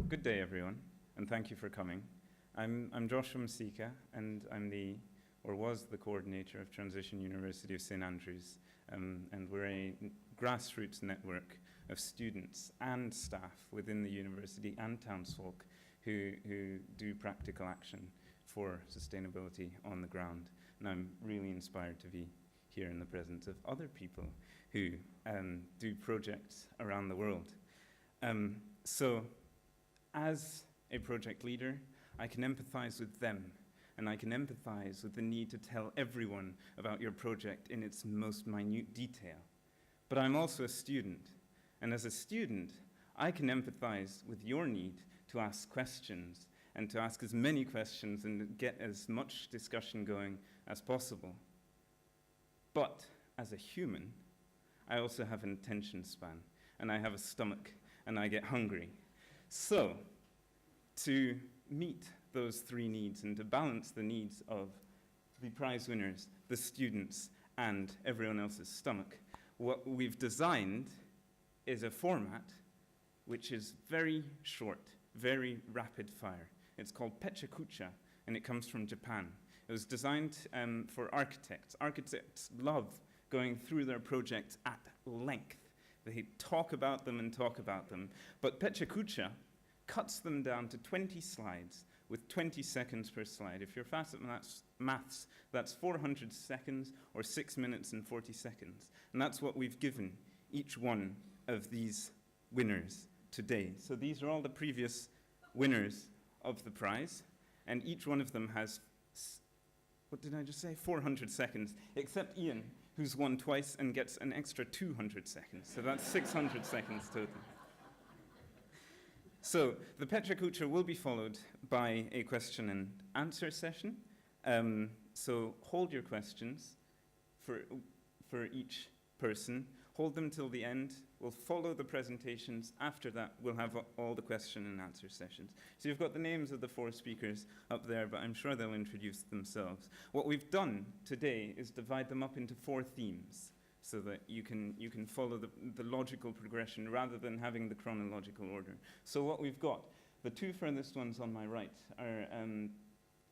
Good day, everyone, and thank you for coming. I'm Joshua Masika, and I'm was the coordinator of Transition University of St Andrews, and we're a grassroots network of students and staff within the university and townsfolk who do practical action for sustainability on the ground. And I'm really inspired to be here in the presence of other people who do projects around the world. So as a project leader, I can empathize with them, and I can empathize with the need to tell everyone about your project in its most minute detail. But I'm also a student, and as a student, I can empathize with your need to ask questions and to ask as many questions and get as much discussion going as possible. But as a human, I also have an attention span, and I have a stomach, and I get hungry. So, to meet those three needs and to balance the needs of the prize winners, the students, and everyone else's stomach, what we've designed is a format which is very short, very rapid fire. It's called Pechakucha, and it comes from Japan. It was designed for architects. Architects love going through their projects at length. They talk about them and talk about them. But Pechakucha cuts them down to 20 slides with 20 seconds per slide. If you're fast at maths, that's 400 seconds or 6 minutes and 40 seconds. And that's what we've given each one of these winners today. So these are all the previous winners of the prize, and each one of them has, what did I just say? 400 seconds, except Ian, who's won twice and gets an extra 200 seconds. So that's 600 seconds total. So the Pechakucha will be followed by a question and answer session. So hold your questions for each person. Hold them till the end. We'll follow the presentations. After that, we'll have all the question and answer sessions. So you've got the names of the four speakers up there, but I'm sure they'll introduce themselves. What we've done today is divide them up into 4 themes so that you can follow the logical progression rather than having the chronological order. So what we've got, the 2 furthest ones on my right are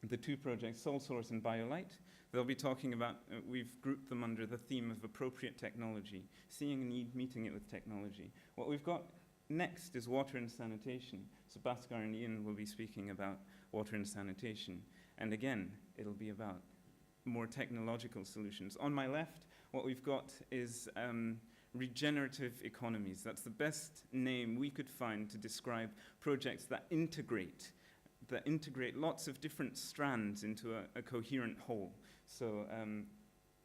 the 2 projects, SolSource and Biolite. They'll be talking about, we've grouped them under the theme of appropriate technology, seeing a need, meeting it with technology. What we've got next is water and sanitation. So Bhaskar and Ian will be speaking about water and sanitation. And again, it'll be about more technological solutions. On my left, what we've got is regenerative economies. That's the best name we could find to describe projects that integrate lots of different strands into a coherent whole. So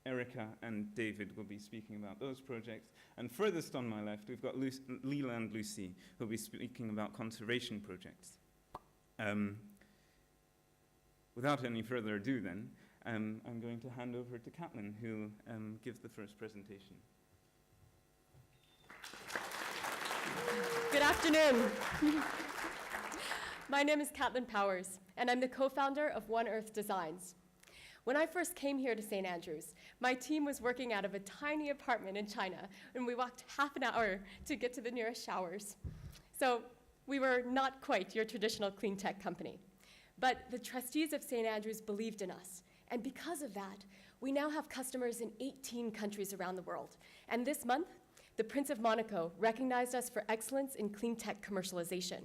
Erika and David will be speaking about those projects. And furthest on my left, we've got Leela and Lucy, who will be speaking about conservation projects. Without any further ado then, I'm going to hand over to Catlin, who will give the first presentation. Good afternoon. My name is Catlin Powers, and I'm the co-founder of One Earth Designs. When I first came here to St. Andrews, my team was working out of a tiny apartment in China, and we walked half an hour to get to the nearest showers. So we were not quite your traditional clean tech company. But the trustees of St. Andrews believed in us, and because of that, we now have customers in 18 countries around the world. And this month, the Prince of Monaco recognized us for excellence in clean tech commercialization.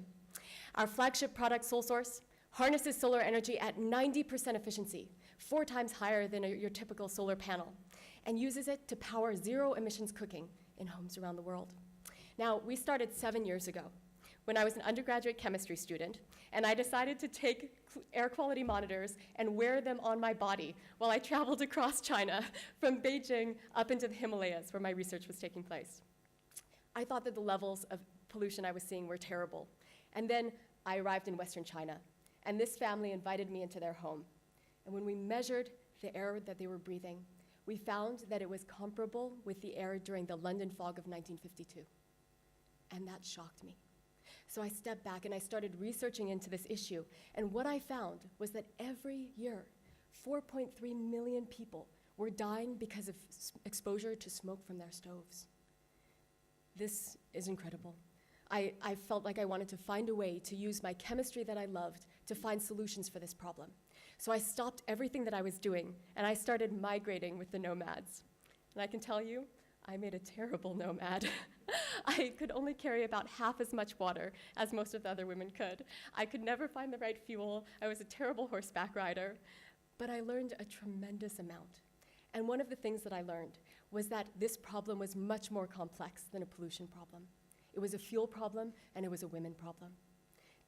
Our flagship product, SolSource, harnesses solar energy at 90% efficiency, 4 times higher than your typical solar panel, and uses it to power zero emissions cooking in homes around the world. Now, we started 7 years ago when I was an undergraduate chemistry student, and I decided to take air quality monitors and wear them on my body while I traveled across China from Beijing up into the Himalayas where my research was taking place. I thought that the levels of pollution I was seeing were terrible. And then I arrived in Western China, and this family invited me into their home. And when we measured the air that they were breathing, we found that it was comparable with the air during the London fog of 1952. And that shocked me. So I stepped back and I started researching into this issue. And what I found was that every year, 4.3 million people were dying because of exposure to smoke from their stoves. This is incredible. I felt like I wanted to find a way to use my chemistry that I loved to find solutions for this problem. So I stopped everything that I was doing, and I started migrating with the nomads. And I can tell you, I made a terrible nomad. I could only carry about half as much water as most of the other women could. I could never find the right fuel. I was a terrible horseback rider. But I learned a tremendous amount. And one of the things that I learned was that this problem was much more complex than a pollution problem. It was a fuel problem, and it was a women problem.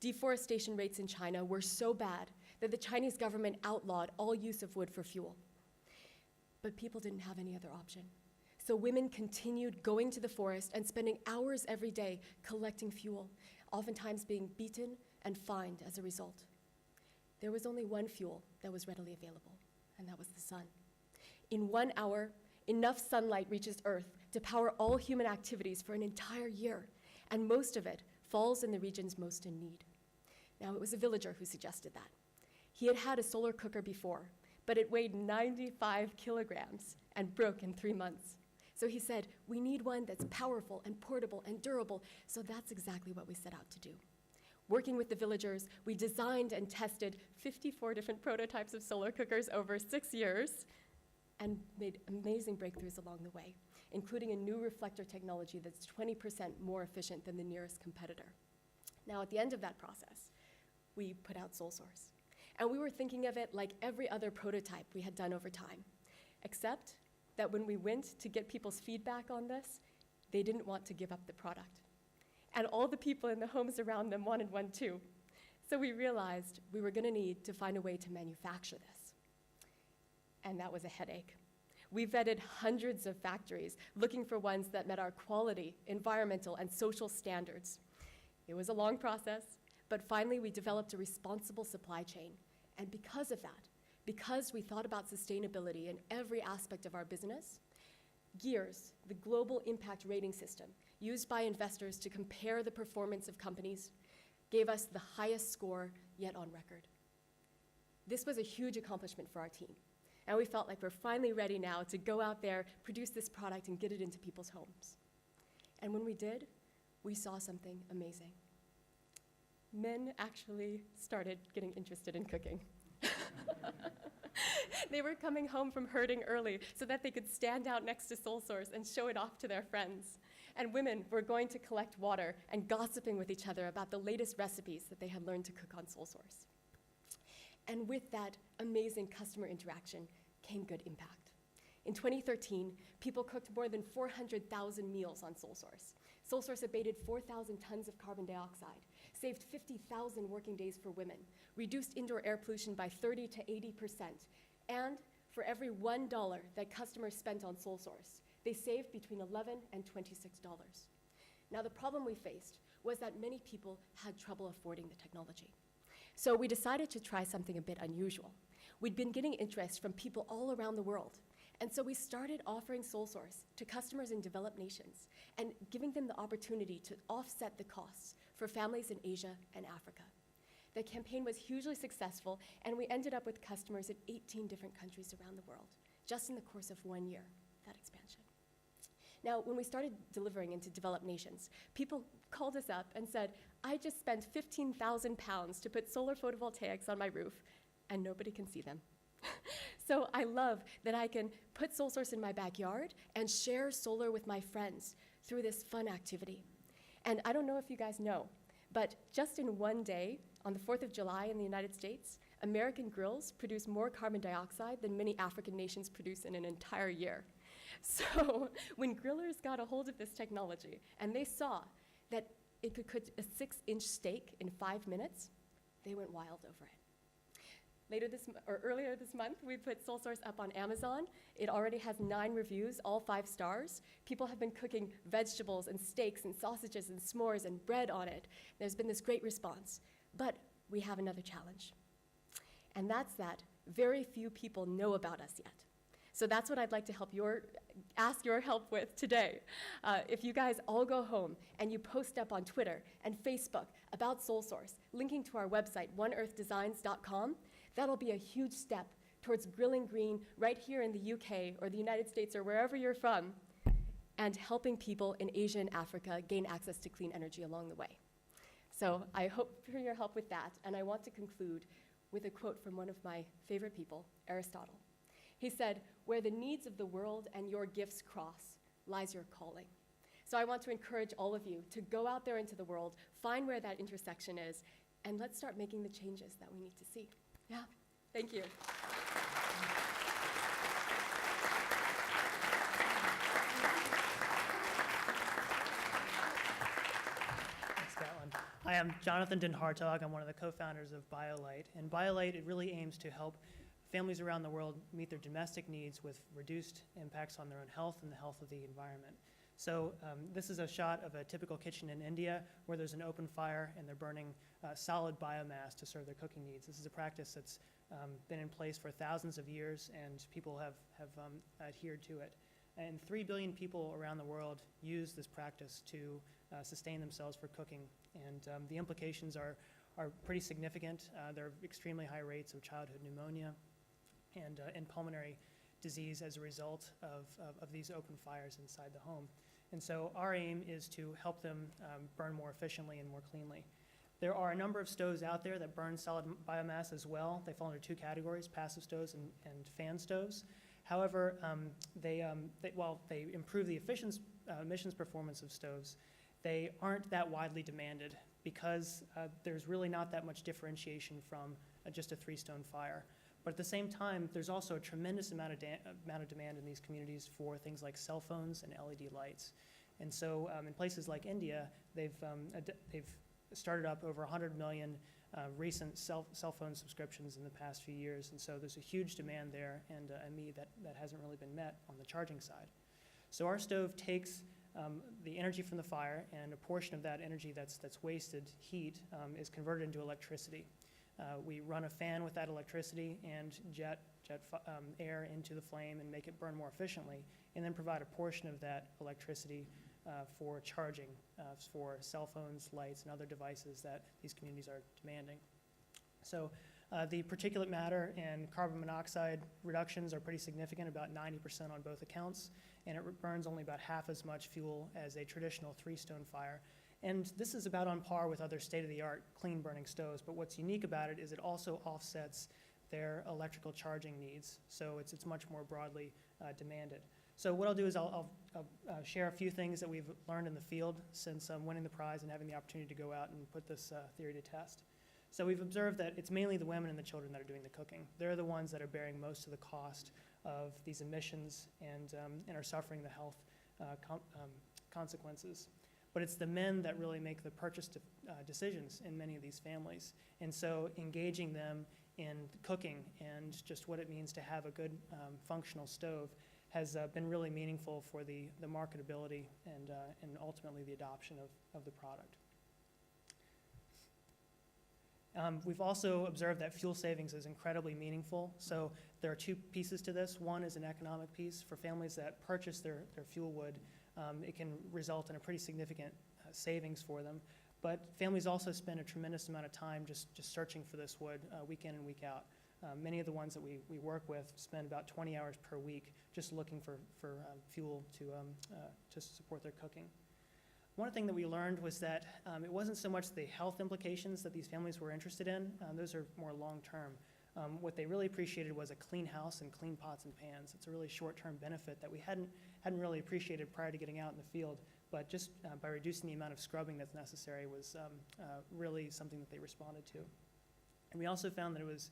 Deforestation rates in China were so bad that the Chinese government outlawed all use of wood for fuel. But people didn't have any other option. So women continued going to the forest and spending hours every day collecting fuel, oftentimes being beaten and fined as a result. There was only one fuel that was readily available, and that was the sun. In 1 hour, enough sunlight reaches Earth to power all human activities for an entire year, and most of it falls in the regions most in need. Now, it was a villager who suggested that. He had had a solar cooker before, but it weighed 95 kilograms and broke in 3 months. So he said, we need one that's powerful and portable and durable, so that's exactly what we set out to do. Working with the villagers, we designed and tested 54 different prototypes of solar cookers over 6 years and made amazing breakthroughs along the way, including a new reflector technology that's 20% more efficient than the nearest competitor. Now, at the end of that process, we put out SolSource. And we were thinking of it like every other prototype we had done over time, except that when we went to get people's feedback on this, they didn't want to give up the product. And all the people in the homes around them wanted one too. So we realized we were gonna need to find a way to manufacture this. And that was a headache. We vetted hundreds of factories looking for ones that met our quality, environmental, and social standards. It was a long process, but finally we developed a responsible supply chain. And because of that, because we thought about sustainability in every aspect of our business, GEARS, the global impact rating system used by investors to compare the performance of companies, gave us the highest score yet on record. This was a huge accomplishment for our team, and we felt like we're finally ready now to go out there, produce this product, and get it into people's homes. And when we did, we saw something amazing. Men actually started getting interested in cooking. They were coming home from herding early so that they could stand out next to SolSource and show it off to their friends. And women were going to collect water and gossiping with each other about the latest recipes that they had learned to cook on SolSource. And with that amazing customer interaction came good impact. In 2013, people cooked more than 400,000 meals on SolSource. SolSource abated 4,000 tons of carbon dioxide, saved 50,000 working days for women, reduced indoor air pollution by 30 to 80%, and for every $1 that customers spent on SolSource, they saved between $11 and $26. Now, the problem we faced was that many people had trouble affording the technology. So we decided to try something a bit unusual. We'd been getting interest from people all around the world, and so we started offering SolSource to customers in developed nations and giving them the opportunity to offset the costs for families in Asia and Africa. The campaign was hugely successful, and we ended up with customers in 18 different countries around the world, just in the course of 1 year, that expansion. Now, when we started delivering into developed nations, people called us up and said, I just spent 15,000 pounds to put solar photovoltaics on my roof, and nobody can see them. So I love that I can put SolSource in my backyard and share solar with my friends through this fun activity. And I don't know if you guys know, but just in 1 day, on the 4th of July in the United States, American grills produce more carbon dioxide than many African nations produce in an entire year. So when grillers got a hold of this technology and they saw that it could cook a 6-inch steak in 5 minutes, they went wild over it. Earlier this month, we put SolSource up on Amazon. It already has 9 reviews, all 5 stars. People have been cooking vegetables and steaks and sausages and s'mores and bread on it. There's been this great response. But we have another challenge. And that's that very few people know about us yet. So that's what I'd like to ask your help with today. If you guys all go home and you post up on Twitter and Facebook about SolSource, linking to our website, oneearthdesigns.com, that'll be a huge step towards grilling green right here in the UK or the United States or wherever you're from. and helping people in Asia and Africa gain access to clean energy along the way. So I hope for your help with that, and I want to conclude with a quote from one of my favorite people, Aristotle. He said, "Where the needs of the world and your gifts cross, lies your calling." So I want to encourage all of you to go out there into the world, find where that intersection is, and let's start making the changes that we need to see. Yeah, thank you. Thanks, Catlin. Hi, I'm Jonathan Hartog. I'm one of the co-founders of Biolite. And Biolite, it really aims to help families around the world meet their domestic needs with reduced impacts on their own health and the health of the environment. So this is a shot of a typical kitchen in India where there's an open fire and they're burning solid biomass to serve their cooking needs. This is a practice that's been in place for thousands of years, and people have adhered to it. And 3 billion people around the world use this practice to sustain themselves for cooking. And the implications are pretty significant. There are extremely high rates of childhood pneumonia and pulmonary disease as a result of these open fires inside the home. And so our aim is to help them burn more efficiently and more cleanly. There are a number of stoves out there that burn solid biomass as well. They fall into two categories, passive stoves and fan stoves. However, while they improve the emissions performance of stoves, they aren't that widely demanded because there's really not that much differentiation from just a three-stone fire. But at the same time, there's also a tremendous amount of demand in these communities for things like cell phones and LED lights. And so in places like India, they've started up over 100 million recent cell phone subscriptions in the past few years. And so there's a huge demand there and a need that hasn't really been met on the charging side. So our stove takes the energy from the fire, and a portion of that energy that's wasted heat is converted into electricity. We run a fan with that electricity and jet air into the flame and make it burn more efficiently, and then provide a portion of that electricity for charging for cell phones, lights, and other devices that these communities are demanding. So the particulate matter and carbon monoxide reductions are pretty significant, about 90% on both accounts, and it burns only about half as much fuel as a traditional three-stone fire. And this is about on par with other state-of-the-art clean-burning stoves, but what's unique about it is it also offsets their electrical charging needs, so it's much more broadly demanded. So what I'll do is I'll share a few things that we've learned in the field since winning the prize and having the opportunity to go out and put this theory to test. So we've observed that it's mainly the women and the children that are doing the cooking. They're the ones that are bearing most of the cost of these emissions and are suffering the health consequences. But it's the men that really make the purchase decisions in many of these families. And so engaging them in cooking and just what it means to have a good functional stove has been really meaningful for the marketability and ultimately the adoption of the product. We've also observed that fuel savings is incredibly meaningful. So there are two pieces to this. One is an economic piece. For families that purchase their fuel wood, it can result in a pretty significant savings for them. But families also spend a tremendous amount of time just searching for this wood week in and week out. Many of the ones that we work with spend about 20 hours per week just looking for fuel to support their cooking. One thing that we learned was that it wasn't so much the health implications that these families were interested in. Those are more long-term. What they really appreciated was a clean house and clean pots and pans. It's a really short-term benefit that we hadn't really appreciated prior to getting out in the field, but just by reducing the amount of scrubbing that's necessary was really something that they responded to. And we also found that it was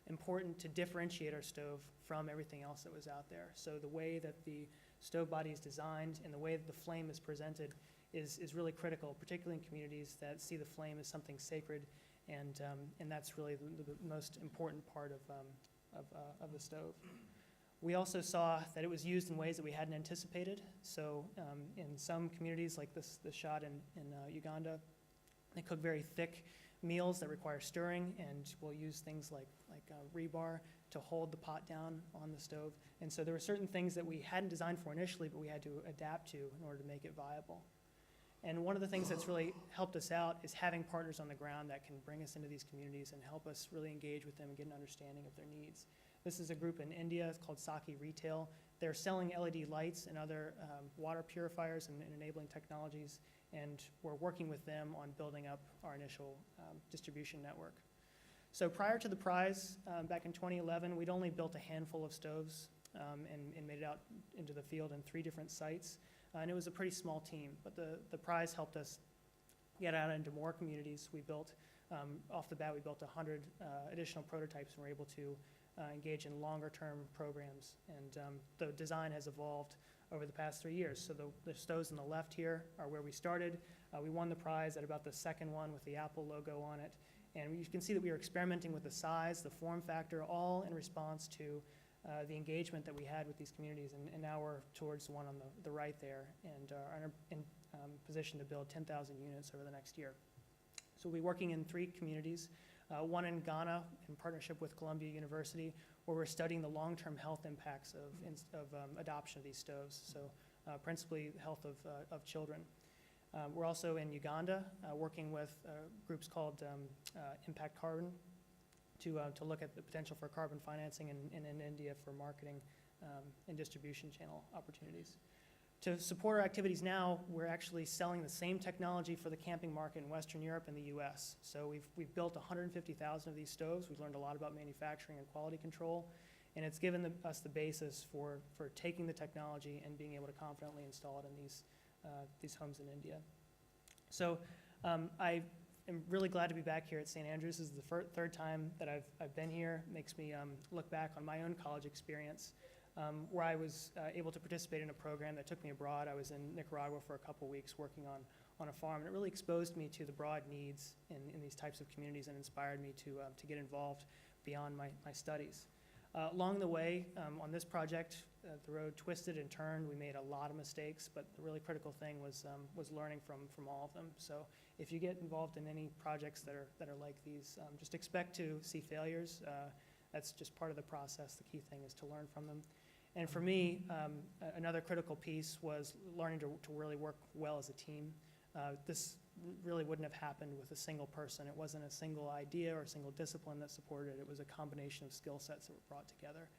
important to differentiate our stove from everything else that was out there. So the way that the stove body is designed and the way that the flame is presented is really critical, particularly in communities that see the flame as something sacred, and that's really the most important part of the stove. We also saw that it was used in ways that we hadn't anticipated. So in some communities, like this shot in Uganda, they cook very thick meals that require stirring, and we'll use things like rebar to hold the pot down on the stove. And so there were certain things that we hadn't designed for initially, but we had to adapt to in order to make it viable. And one of the things that's really helped us out is having partners on the ground that can bring us into these communities and help us really engage with them and get an understanding of their needs. This is a group in India. It's called Saki Retail. They're selling LED lights and other water purifiers and enabling technologies, and we're working with them on building up our initial distribution network. So prior to the prize, back in 2011, we'd only built a handful of stoves and made it out into the field in 3 different sites. And it was a pretty small team, but the prize helped us get out into more communities. We built, off the bat, we built 100 additional prototypes and were able to engage in longer-term programs. And the design has evolved over the past 3 years. So the stoves on the left here are where we started. We won the prize at about the second one with the Apple logo on it. And you can see that we were experimenting with the size, the form factor, all in response to the engagement that we had with these communities. And now we're towards the one on the right there and are in position to build 10,000 units over the next year. So we'll be working in 3 communities, one in Ghana in partnership with Columbia University, where we're studying the long-term health impacts of adoption of these stoves, so principally the health of children. We're also in Uganda, working with groups called Impact Carbon to look at the potential for carbon financing, and in India for marketing and distribution channel opportunities. To support our activities now, we're actually selling the same technology for the camping market in Western Europe and the US. So we've built 150,000 of these stoves. We've learned a lot about manufacturing and quality control, and it's given us the basis for taking the technology and being able to confidently install it in these homes in India. So I am really glad to be back here at St. Andrews. This is the third time that I've been here. It makes me look back on my own college experience, where I was able to participate in a program that took me abroad. I was in Nicaragua for a couple weeks working on a farm, and it really exposed me to the broad needs in these types of communities and inspired me to get involved beyond my studies. Along the way, on this project, the road twisted and turned. We made a lot of mistakes, but the really critical thing was learning from all of them. So if you get involved in any projects that are like these, just expect to see failures. That's just part of the process. The key thing is to learn from them. And for me, another critical piece was learning to really work well as a team. This really wouldn't have happened with a single person. It wasn't a single idea or a single discipline that supported it. It was a combination of skill sets that were brought together.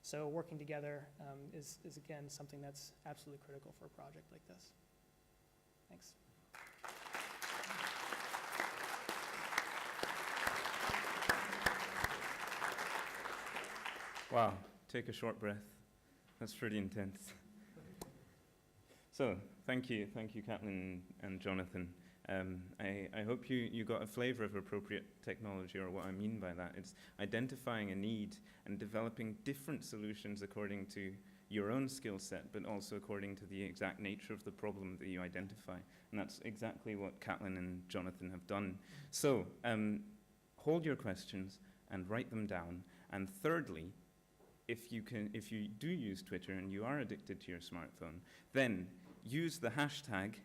So working together is again, something that's absolutely critical for a project like this. Thanks. Wow, take a short breath. That's pretty intense. So, thank you, Catlin and Jonathan. I hope you got a flavor of appropriate technology, or what I mean by that. It's identifying a need and developing different solutions according to your own skill set, but also according to the exact nature of the problem that you identify. And that's exactly what Catlin and Jonathan have done. So, hold your questions and write them down. And thirdly, if you do use Twitter and you are addicted to your smartphone, then use the hashtag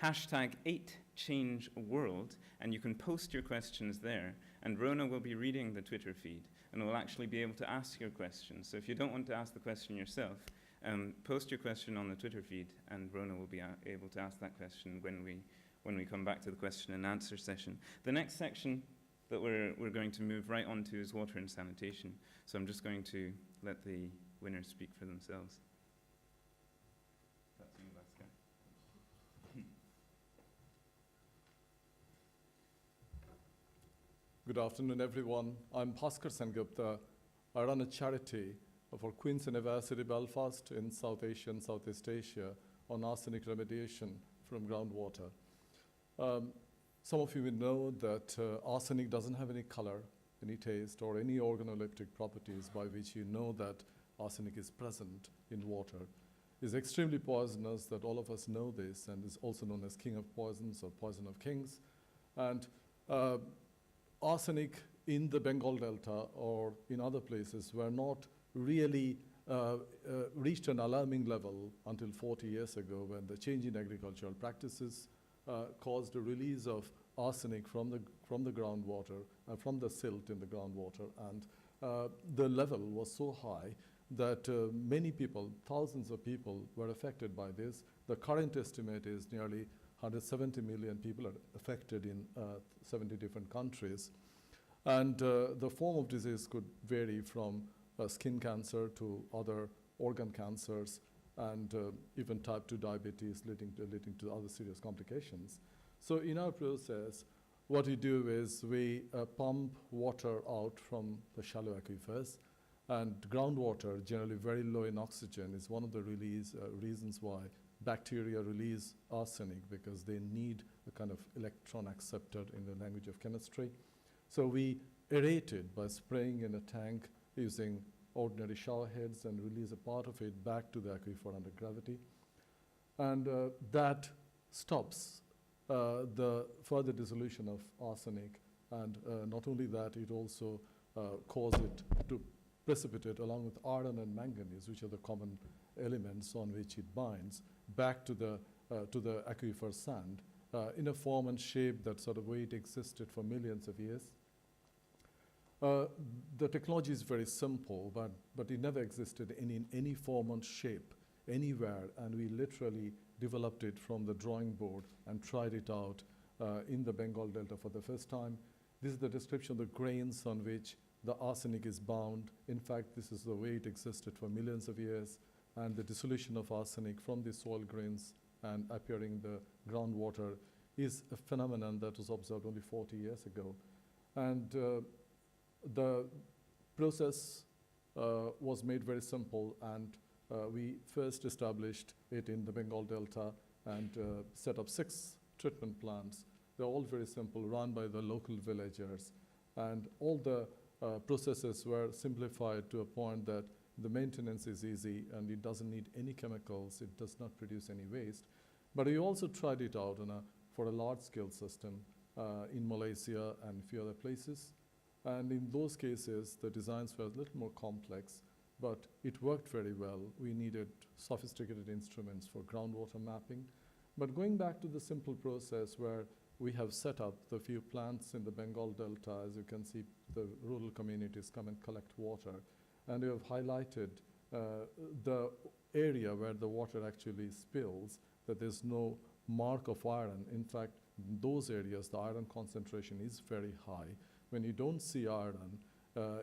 8changeworld, and you can post your questions there, and Rona will be reading the Twitter feed and will actually be able to ask your questions. So if you don't want to ask the question yourself, post your question on the Twitter feed, and Rona will be able to ask that question when we come back to the question and answer session. The next section that we're going to move right on to is water and sanitation. So I'm just going to let the winners speak for themselves. That's you, Bhaskar. Good afternoon, everyone. I'm Bhaskar Gupta. I run a charity for Queen's University Belfast in South Asia and Southeast Asia on arsenic remediation from groundwater. Some of you will know that arsenic doesn't have any color, any taste, or any organoleptic properties by which you know that arsenic is present in water. It's extremely poisonous, that all of us know this, and is also known as king of poisons or poison of kings. And arsenic in the Bengal Delta or in other places were not really reached an alarming level until 40 years ago, when the change in agricultural practices caused a release of arsenic from the groundwater, from the silt in the groundwater, and the level was so high that many people, thousands of people, were affected by this. The current estimate is nearly 170 million people are affected in 70 different countries. And the form of disease could vary from skin cancer to other organ cancers, and even type 2 diabetes leading to other serious complications. So in our process, what we do is we pump water out from the shallow aquifers, and groundwater, generally very low in oxygen, is one of the reasons why bacteria release arsenic, because they need a kind of electron acceptor in the language of chemistry. So we aerate it by spraying in a tank using ordinary shower heads and release a part of it back to the aquifer under gravity. And that stops the further dissolution of arsenic. And not only that, it also causes it to precipitate along with iron and manganese, which are the common elements on which it binds, back to the aquifer sand in a form and shape that sort of way it existed for millions of years. The technology is very simple, but it never existed in any form and shape anywhere, and we literally developed it from the drawing board and tried it out in the Bengal Delta for the first time. This is the description of the grains on which the arsenic is bound. In fact, this is the way it existed for millions of years, and the dissolution of arsenic from the soil grains and appearing in the groundwater is a phenomenon that was observed only 40 years ago. And the process was made very simple, and we first established it in the Bengal Delta and set up 6 treatment plants. They're all very simple, run by the local villagers. And all the processes were simplified to a point that the maintenance is easy and it doesn't need any chemicals. It does not produce any waste. But we also tried it out for a large-scale system in Malaysia and a few other places. And in those cases, the designs were a little more complex, but it worked very well. We needed sophisticated instruments for groundwater mapping. But going back to the simple process where we have set up the few plants in the Bengal Delta, as you can see, the rural communities come and collect water. And we have highlighted the area where the water actually spills, that there's no mark of iron. In fact, in those areas, the iron concentration is very high. When you don't see iron,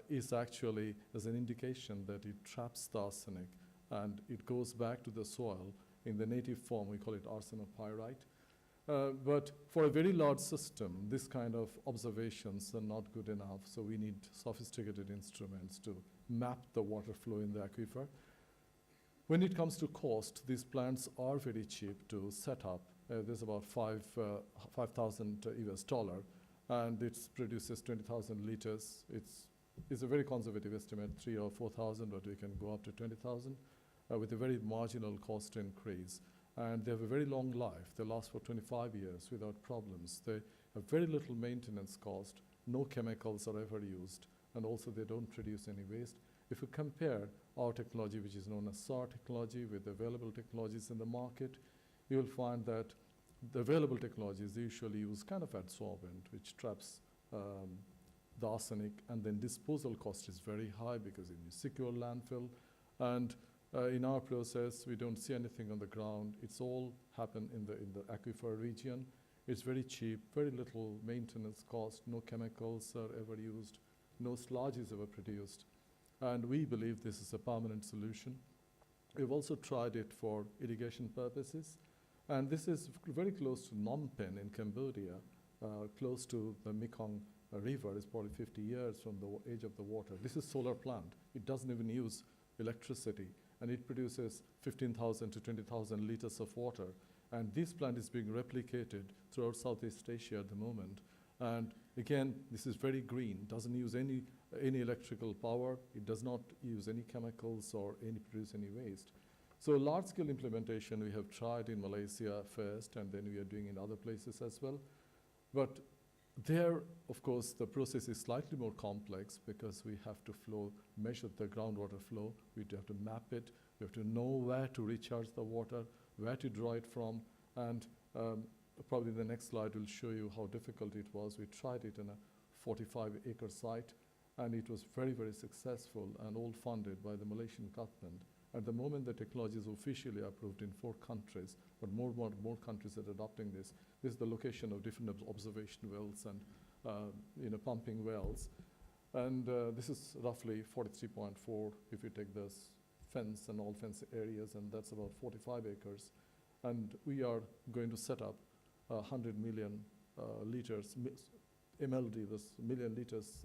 it's actually as an indication that it traps the arsenic and it goes back to the soil in the native form. We call it arsenopyrite. But for a very large system, this kind of observations are not good enough, so we need sophisticated instruments to map the water flow in the aquifer. When it comes to cost, these plants are very cheap to set up. There's about $5,000 US, and it produces 20,000 liters. It's a very conservative estimate, 3,000 or 4,000, but we can go up to 20,000 with a very marginal cost increase. And they have a very long life. They last for 25 years without problems. They have very little maintenance cost. No chemicals are ever used. And also they don't produce any waste. If you compare our technology, which is known as SAR technology, with available technologies in the market, you will find that the available technologies usually use kind of adsorbent, which traps the arsenic, and then disposal cost is very high because you need secure landfill. And in our process, we don't see anything on the ground. It's all happen in the aquifer region. It's very cheap, very little maintenance cost, no chemicals are ever used, no sludge is ever produced. And we believe this is a permanent solution. We've also tried it for irrigation purposes. And this is very close to Phnom Penh in Cambodia, close to the Mekong River. It's probably 50 years from the age of the water. This is solar plant. It doesn't even use electricity. And it produces 15,000 to 20,000 liters of water. And this plant is being replicated throughout Southeast Asia at the moment. And again, this is very green, doesn't use any electrical power. It does not use any chemicals or produce any waste. So large-scale implementation we have tried in Malaysia first, and then we are doing in other places as well. But there, of course, the process is slightly more complex because we have to measure the groundwater flow. We have to map it. We have to know where to recharge the water, where to draw it from. And probably the next slide will show you how difficult it was. We tried it in a 45-acre site, and it was very, very successful and all funded by the Malaysian government. At the moment, the technology is officially approved in 4 countries, but more countries are adopting this. This is the location of different observation wells and pumping wells. And this is roughly 43.4 if you take this fence and all fence areas, and that's about 45 acres. And we are going to set up 100 million liters, MLD, this million liters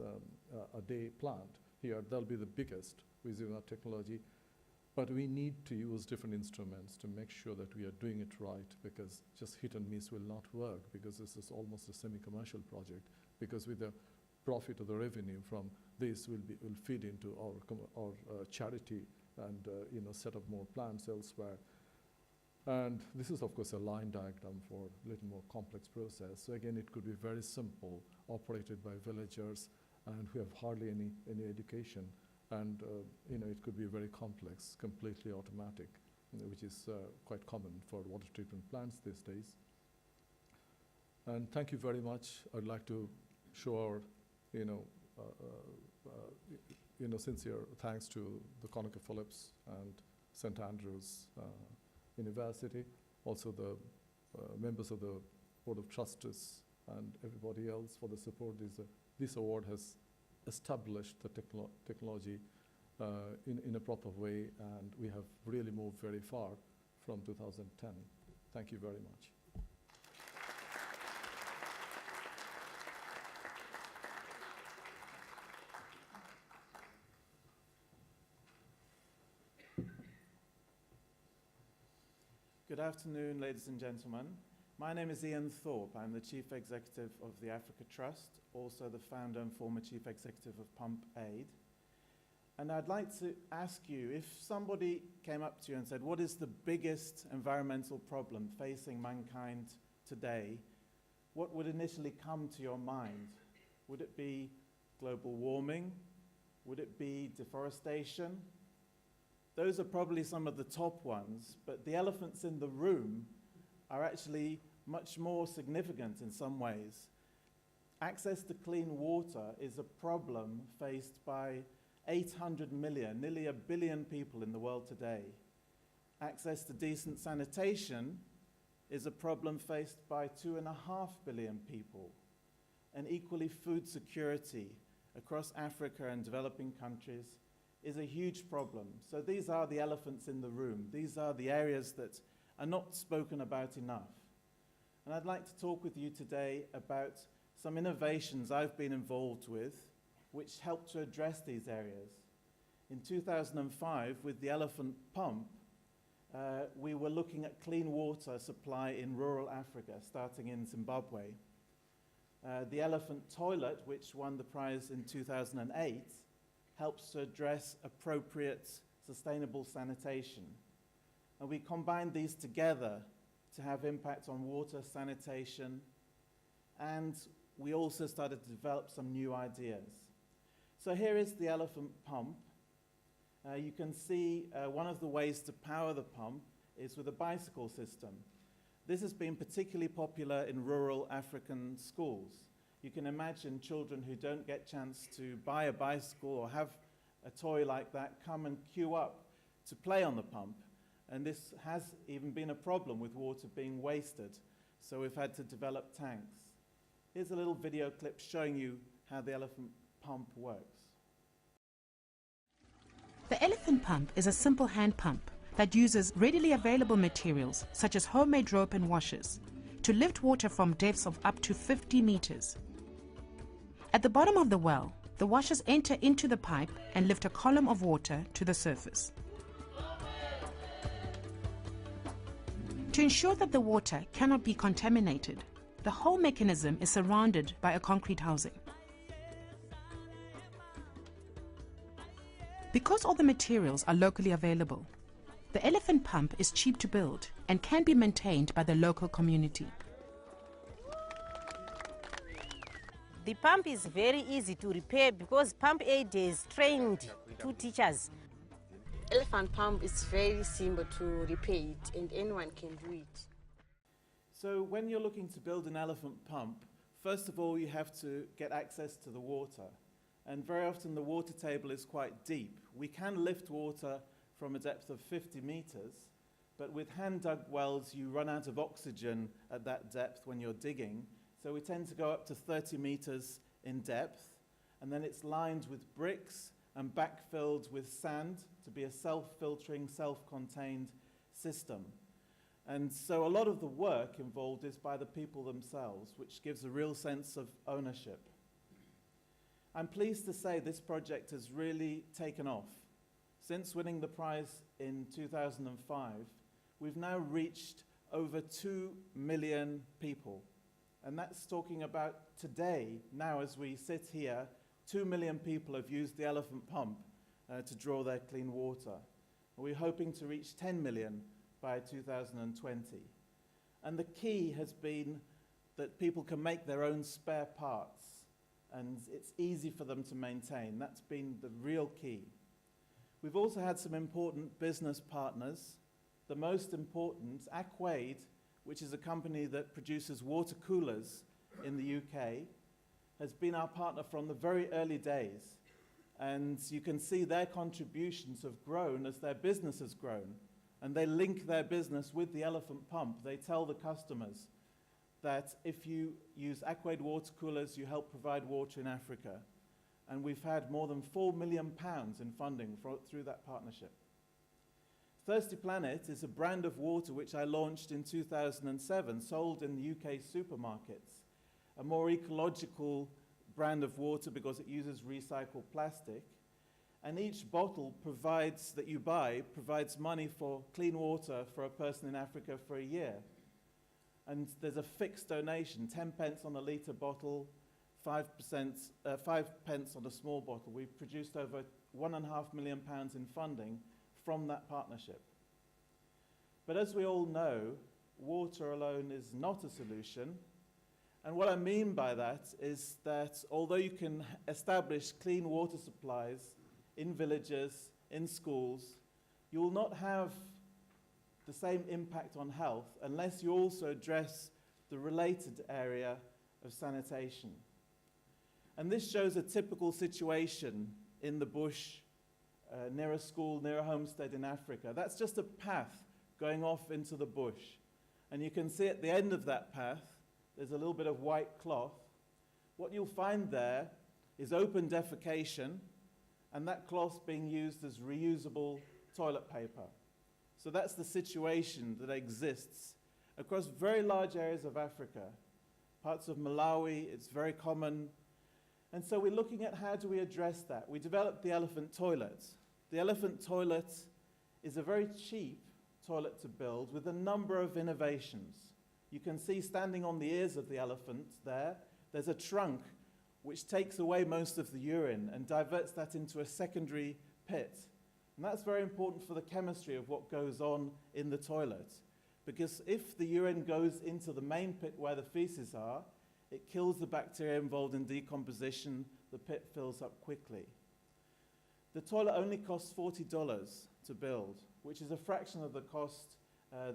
a day plant here. That'll be the biggest using our technology. But we need to use different instruments to make sure that we are doing it right, because just hit and miss will not work, because this is almost a semi-commercial project, because with the profit or the revenue from this will feed into our charity and set up more plants elsewhere. And this is, of course, a line diagram for a little more complex process. So again, it could be very simple, operated by villagers and who have hardly any education. And it could be very complex, completely automatic, which is quite common for water treatment plants these days. And thank you very much. I'd like to show our, sincere thanks to the ConocoPhillips and St. Andrews University, also the members of the Board of Trustees and everybody else for the support. This award has established the technology in a proper way, and we have really moved very far from 2010. Thank you very much. Good afternoon, ladies and gentlemen. My name is Ian Thorpe. I'm the Chief Executive of the Africa Trust, also the founder and former Chief Executive of Pump Aid. And I'd like to ask you, if somebody came up to you and said, what is the biggest environmental problem facing mankind today, what would initially come to your mind? Would it be global warming? Would it be deforestation? Those are probably some of the top ones, but the elephants in the room are actually much more significant in some ways. Access to clean water is a problem faced by 800 million, nearly 1 billion people in the world today. Access to decent sanitation is a problem faced by 2.5 billion people. And equally, food security across Africa and developing countries is a huge problem. So these are the elephants in the room. These are the areas that are not spoken about enough. And I'd like to talk with you today about some innovations I've been involved with which help to address these areas. In 2005, with the elephant pump, we were looking at clean water supply in rural Africa, starting in Zimbabwe. The elephant toilet, which won the prize in 2008, helps to address appropriate, sustainable sanitation. And we combined these together to have impact on water, sanitation, and we also started to develop some new ideas. So here is the elephant pump. You can see one of the ways to power the pump is with a bicycle system. This has been particularly popular in rural African schools. You can imagine children who don't get a chance to buy a bicycle or have a toy like that come and queue up to play on the pump. And this has even been a problem with water being wasted. So we've had to develop tanks. Here's a little video clip showing you how the elephant pump works. The elephant pump is a simple hand pump that uses readily available materials such as homemade rope and washers to lift water from depths of up to 50 meters. At the bottom of the well, the washers enter into the pipe and lift a column of water to the surface. To ensure that the water cannot be contaminated, the whole mechanism is surrounded by a concrete housing. Because all the materials are locally available, the elephant pump is cheap to build and can be maintained by the local community. The pump is very easy to repair because Pump Aid is trained to teachers. Elephant pump is very simple to repair it, and anyone can do it. So when you're looking to build an elephant pump, first of all, you have to get access to the water. And very often the water table is quite deep. We can lift water from a depth of 50 meters, but with hand-dug wells, you run out of oxygen at that depth when you're digging. So we tend to go up to 30 meters in depth, and then it's lined with bricks and backfilled with sand to be a self-filtering, self-contained system. And so a lot of the work involved is by the people themselves, which gives a real sense of ownership. I'm pleased to say this project has really taken off. Since winning the prize in 2005, we've now reached over 2 million people. And that's talking about today, now as we sit here, 2 million people have used the elephant pump to draw their clean water. We're hoping to reach 10 million by 2020. And the key has been that people can make their own spare parts, and it's easy for them to maintain. That's been the real key. We've also had some important business partners. The most important, Aquaid, which is a company that produces water coolers in the UK, has been our partner from the very early days. And you can see their contributions have grown as their business has grown. And they link their business with the elephant pump. They tell the customers that if you use Aquaid water coolers, you help provide water in Africa. And we've had more than £4 million in funding through that partnership. Thirsty Planet is a brand of water which I launched in 2007, sold in the UK supermarkets. A more ecological brand of water because it uses recycled plastic. And each bottle that you buy provides money for clean water for a person in Africa for a year. And there's a fixed donation, 10 pence on a litre bottle, 5 pence on a small bottle. We've produced over £1.5 million in funding from that partnership. But as we all know, water alone is not a solution. And what I mean by that is that although you can establish clean water supplies in villages, in schools, you will not have the same impact on health unless you also address the related area of sanitation. And this shows a typical situation in the bush, near a school, near a homestead in Africa. That's just a path going off into the bush. And you can see at the end of that path, there's a little bit of white cloth. What you'll find there is open defecation, and that cloth being used as reusable toilet paper. So that's the situation that exists across very large areas of Africa. Parts of Malawi, it's very common. And so we're looking at how do we address that. We developed the elephant toilet. The elephant toilet is a very cheap toilet to build with a number of innovations. You can see standing on the ears of the elephant there's a trunk which takes away most of the urine and diverts that into a secondary pit. And that's very important for the chemistry of what goes on in the toilet. Because if the urine goes into the main pit where the feces are, it kills the bacteria involved in decomposition, the pit fills up quickly. The toilet only costs $40 to build, which is a fraction of the cost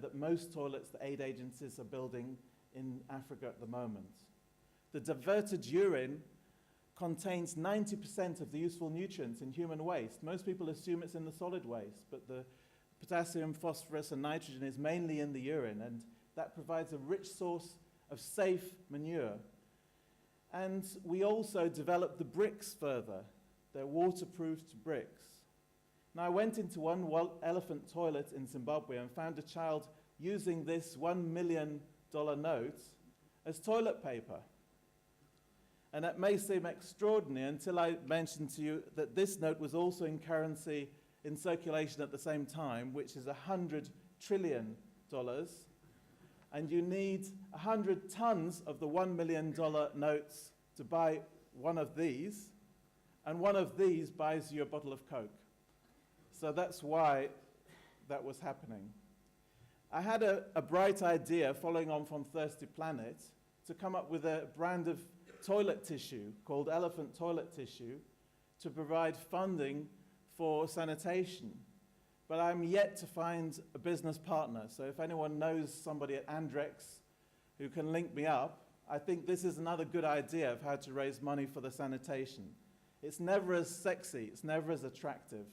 that most toilets, the aid agencies, are building in Africa at the moment. The diverted urine contains 90% of the useful nutrients in human waste. Most people assume it's in the solid waste, but the potassium, phosphorus, and nitrogen is mainly in the urine, and that provides a rich source of safe manure. And we also developed the bricks further. They're waterproofed bricks. Now, I went into one elephant toilet in Zimbabwe and found a child using this $1 million note as toilet paper. And that may seem extraordinary until I mentioned to you that this note was also in currency in circulation at the same time, which is $100 trillion. And you need 100 tons of the $1 million notes to buy one of these, and one of these buys you a bottle of Coke. So that's why that was happening. I had a bright idea, following on from Thirsty Planet, to come up with a brand of toilet tissue called elephant toilet tissue to provide funding for sanitation. But I'm yet to find a business partner. So if anyone knows somebody at Andrex who can link me up, I think this is another good idea of how to raise money for the sanitation. It's never as sexy, it's never as attractive.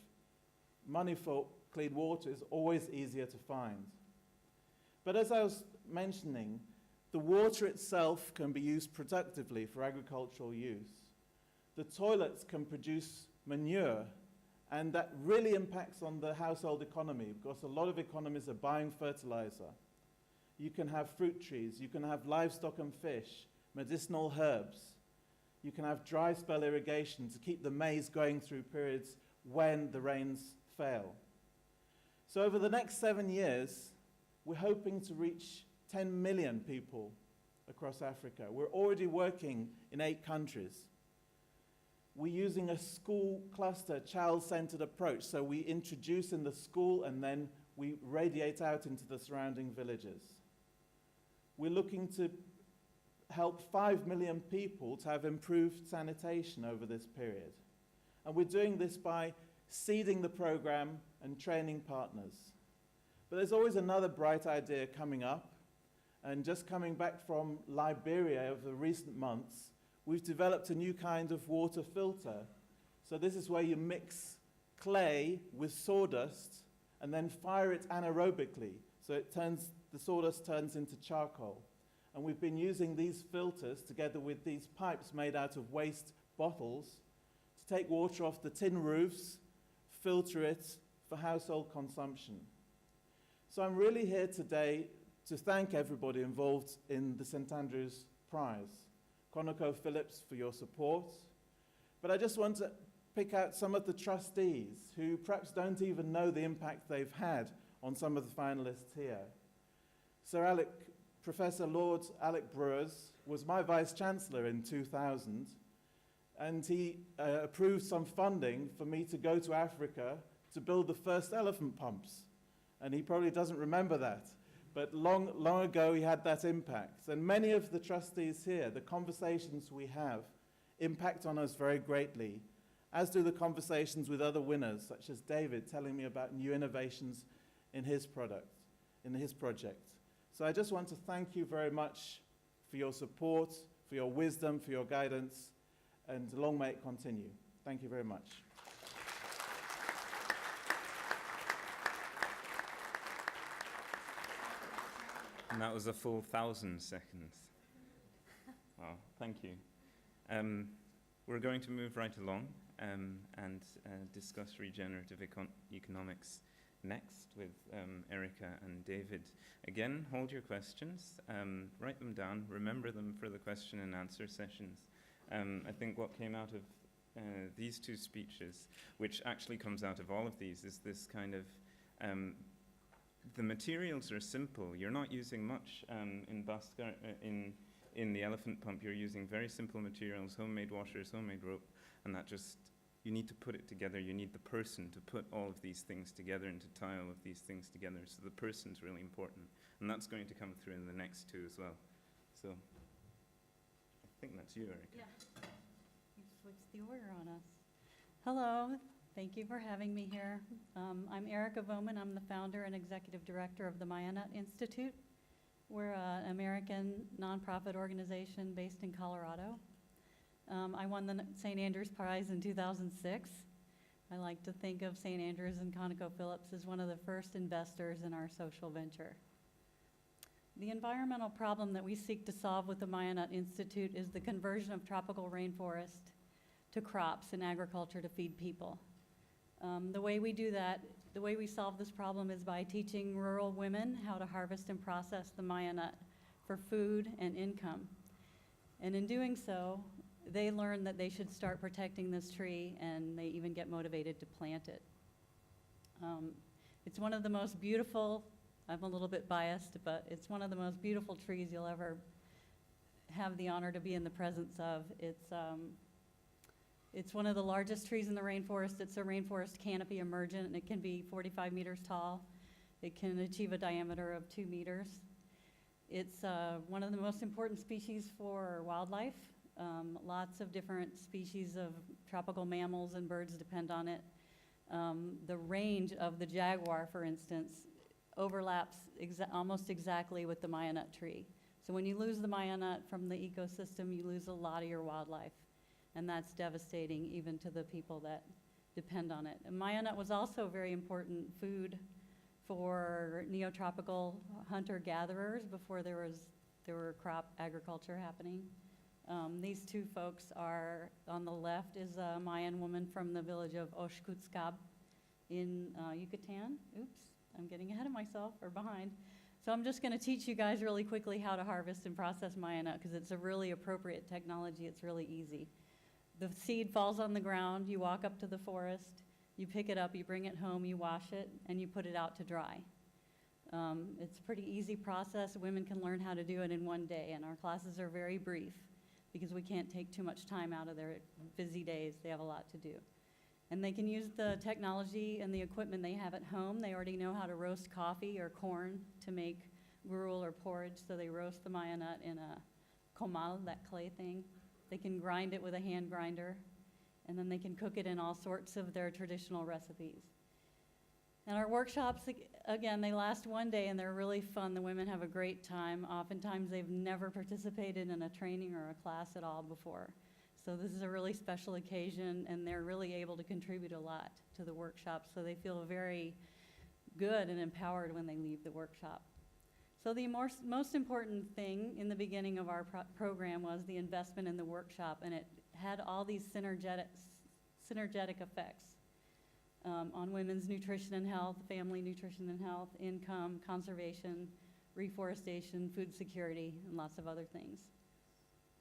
Money for clean water is always easier to find. But as I was mentioning, The water itself can be used productively for agricultural use. The toilets can produce manure, and that really impacts on the household economy because a lot of economies are buying fertilizer. You can have fruit trees, you can have livestock and fish, medicinal herbs. You can have dry spell irrigation to keep the maize going through periods when the rains fail. So over the next 7 years, we're hoping to reach 10 million people across Africa. We're already working in 8 countries. We're using a school cluster, child-centered approach. So we introduce in the school and then we radiate out into the surrounding villages. We're looking to help 5 million people to have improved sanitation over this period. And we're doing this by seeding the program and training partners. But there's always another bright idea coming up. And just coming back from Liberia over the recent months, we've developed a new kind of water filter. So this is where you mix clay with sawdust and then fire it anaerobically. So the sawdust turns into charcoal. And we've been using these filters together with these pipes made out of waste bottles to take water off the tin roofs, filter it for household consumption. So I'm really here today to thank everybody involved in the St. Andrews Prize. ConocoPhillips for your support. But I just want to pick out some of the trustees who perhaps don't even know the impact they've had on some of the finalists here. Professor Lord Alec Brewers was my Vice-Chancellor in 2000, and he approved some funding for me to go to Africa to build the first elephant pumps. And he probably doesn't remember that. But long ago, he had that impact. And many of the trustees here, the conversations we have, impact on us very greatly, as do the conversations with other winners, such as David telling me about new innovations in his project. So I just want to thank you very much for your support, for your wisdom, for your guidance, and long may it continue. Thank you very much. And that was a full 1,000 seconds. Wow, thank you. We're going to move right along and discuss regenerative economics next with Erika and David. Again, hold your questions, write them down, remember them for the question and answer sessions. I think what came out of these 2 speeches, which actually comes out of all of these, is this kind of the materials are simple. You're not using much in Bhaskar, in the elephant pump. You're using very simple materials, homemade washers, homemade rope, and that just, you need to put it together. You need the person to put all of these things together and to tie all of these things together. So the person's really important. And that's going to come through in the next 2 as well. So I think that's you, Erika. Yeah, you switched the order on us. Hello. Thank you for having me here. I'm Erika Vohman. I'm the founder and executive director of the Maya Institute. We're an American nonprofit organization based in Colorado. I won the St. Andrews Prize in 2006. I like to think of St. Andrews and ConocoPhillips as one of the first investors in our social venture. The environmental problem that we seek to solve with the Maya Institute is the conversion of tropical rainforest to crops and agriculture to feed people. The way we do that, the way we solve this problem is by teaching rural women how to harvest and process the Maya nut for food and income. And in doing so, they learn that they should start protecting this tree, and they even get motivated to plant it. It's one of the most beautiful, I'm a little bit biased, but it's one of the most beautiful trees you'll ever have the honor to be in the presence of. It's one of the largest trees in the rainforest. It's a rainforest canopy emergent, and it can be 45 meters tall. It can achieve a diameter of 2 meters. It's one of the most important species for wildlife. Lots of different species of tropical mammals and birds depend on it. The range of the jaguar, for instance, overlaps almost exactly with the Maya nut tree. So when you lose the Maya nut from the ecosystem, you lose a lot of your wildlife. And that's devastating even to the people that depend on it. And Maya nut was also very important food for neotropical hunter-gatherers before there was there were crop agriculture happening. These two folks are, on the left is a Mayan woman from the village of Oshkutskab in Yucatan. Oops, I'm getting ahead of myself, or behind. So I'm just gonna teach you guys really quickly how to harvest and process Maya nut, because it's a really appropriate technology. It's really easy. The seed falls on the ground, you walk up to the forest, you pick it up, you bring it home, you wash it, and you put it out to dry. It's a pretty easy process. Women can learn how to do it in one day, and our classes are very brief because we can't take too much time out of their busy days. They have a lot to do. And they can use the technology and the equipment they have at home. They already know how to roast coffee or corn to make gruel or porridge, so they roast the Maya nut in a comal, that clay thing. They can grind it with a hand grinder, and then they can cook it in all sorts of their traditional recipes. And our workshops, again, they last one day and they're really fun. The women have a great time. Oftentimes they've never participated in a training or a class at all before. So this is a really special occasion, and they're really able to contribute a lot to the workshop, so they feel very good and empowered when they leave the workshop. So the most important thing in the beginning of our program was the investment in the workshop, and it had all these synergetic effects on women's nutrition and health, family nutrition and health, income, conservation, reforestation, food security, and lots of other things.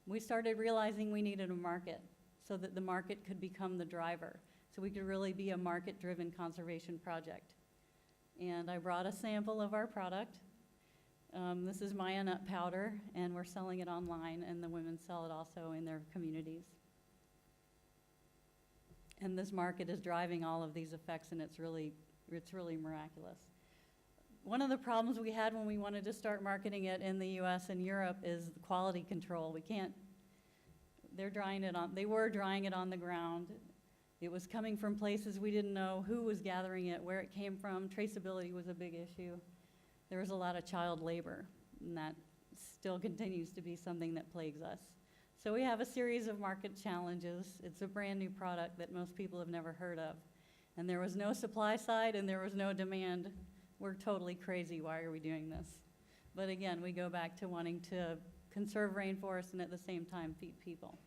We started realizing we needed a market so that the market could become the driver, so we could really be a market-driven conservation project. And I brought a sample of our product. This is Maya nut powder, and we're selling it online, and the women sell it also in their communities. And this market is driving all of these effects, and it's really miraculous. One of the problems we had when we wanted to start marketing it in the US and Europe is quality control. They were drying it on the ground. It was coming from places we didn't know who was gathering it, where it came from. Traceability was a big issue. There was a lot of child labor, and that still continues to be something that plagues us. So we have a series of market challenges. It's a brand new product that most people have never heard of. And there was no supply side and there was no demand. We're totally crazy. Why are we doing this? But again, we go back to wanting to conserve rainforests and at the same time feed people.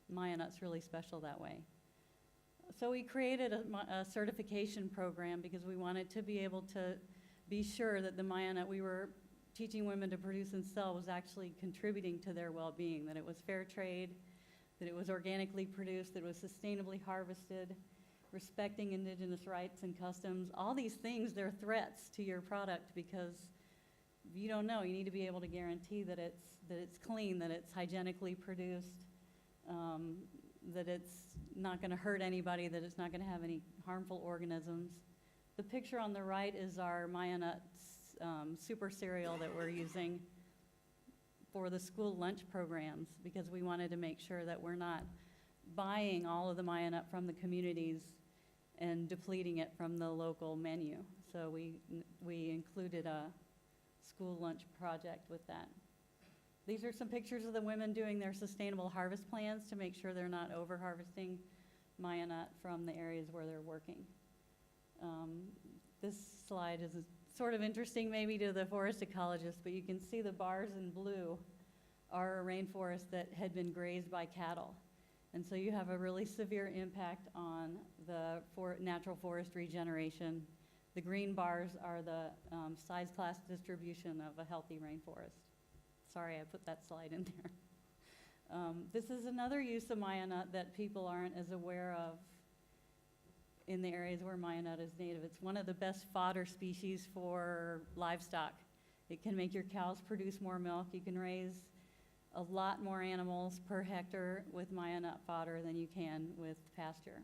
Maya nut's really special that way. So we created a certification program because we wanted to be able to be sure that the Maya nut we were teaching women to produce and sell was actually contributing to their well-being, that it was fair trade, that it was organically produced, that it was sustainably harvested, respecting indigenous rights and customs. All these things, they're threats to your product because you don't know. You need to be able to guarantee that it's clean, that it's hygienically produced, that it's not going to hurt anybody, that it's not going to have any harmful organisms. The picture on the right is our Maya nut super cereal that we're using for the school lunch programs, because we wanted to make sure that we're not buying all of the Maya nut from the communities and depleting it from the local menu. So we included a school lunch project with that. These are some pictures of the women doing their sustainable harvest plans to make sure they're not over-harvesting Maya nut from the areas where they're working. This slide is sort of interesting maybe to the forest ecologist, but you can see the bars in blue are a rainforest that had been grazed by cattle. And so you have a really severe impact on the natural forest regeneration. The green bars are the size class distribution of a healthy rainforest. Sorry, I put that slide in there. This is another use of Maya nut that people aren't as aware of in the areas where Maya nut is native. It's one of the best fodder species for livestock. It can make your cows produce more milk. You can raise a lot more animals per hectare with Maya nut fodder than you can with pasture.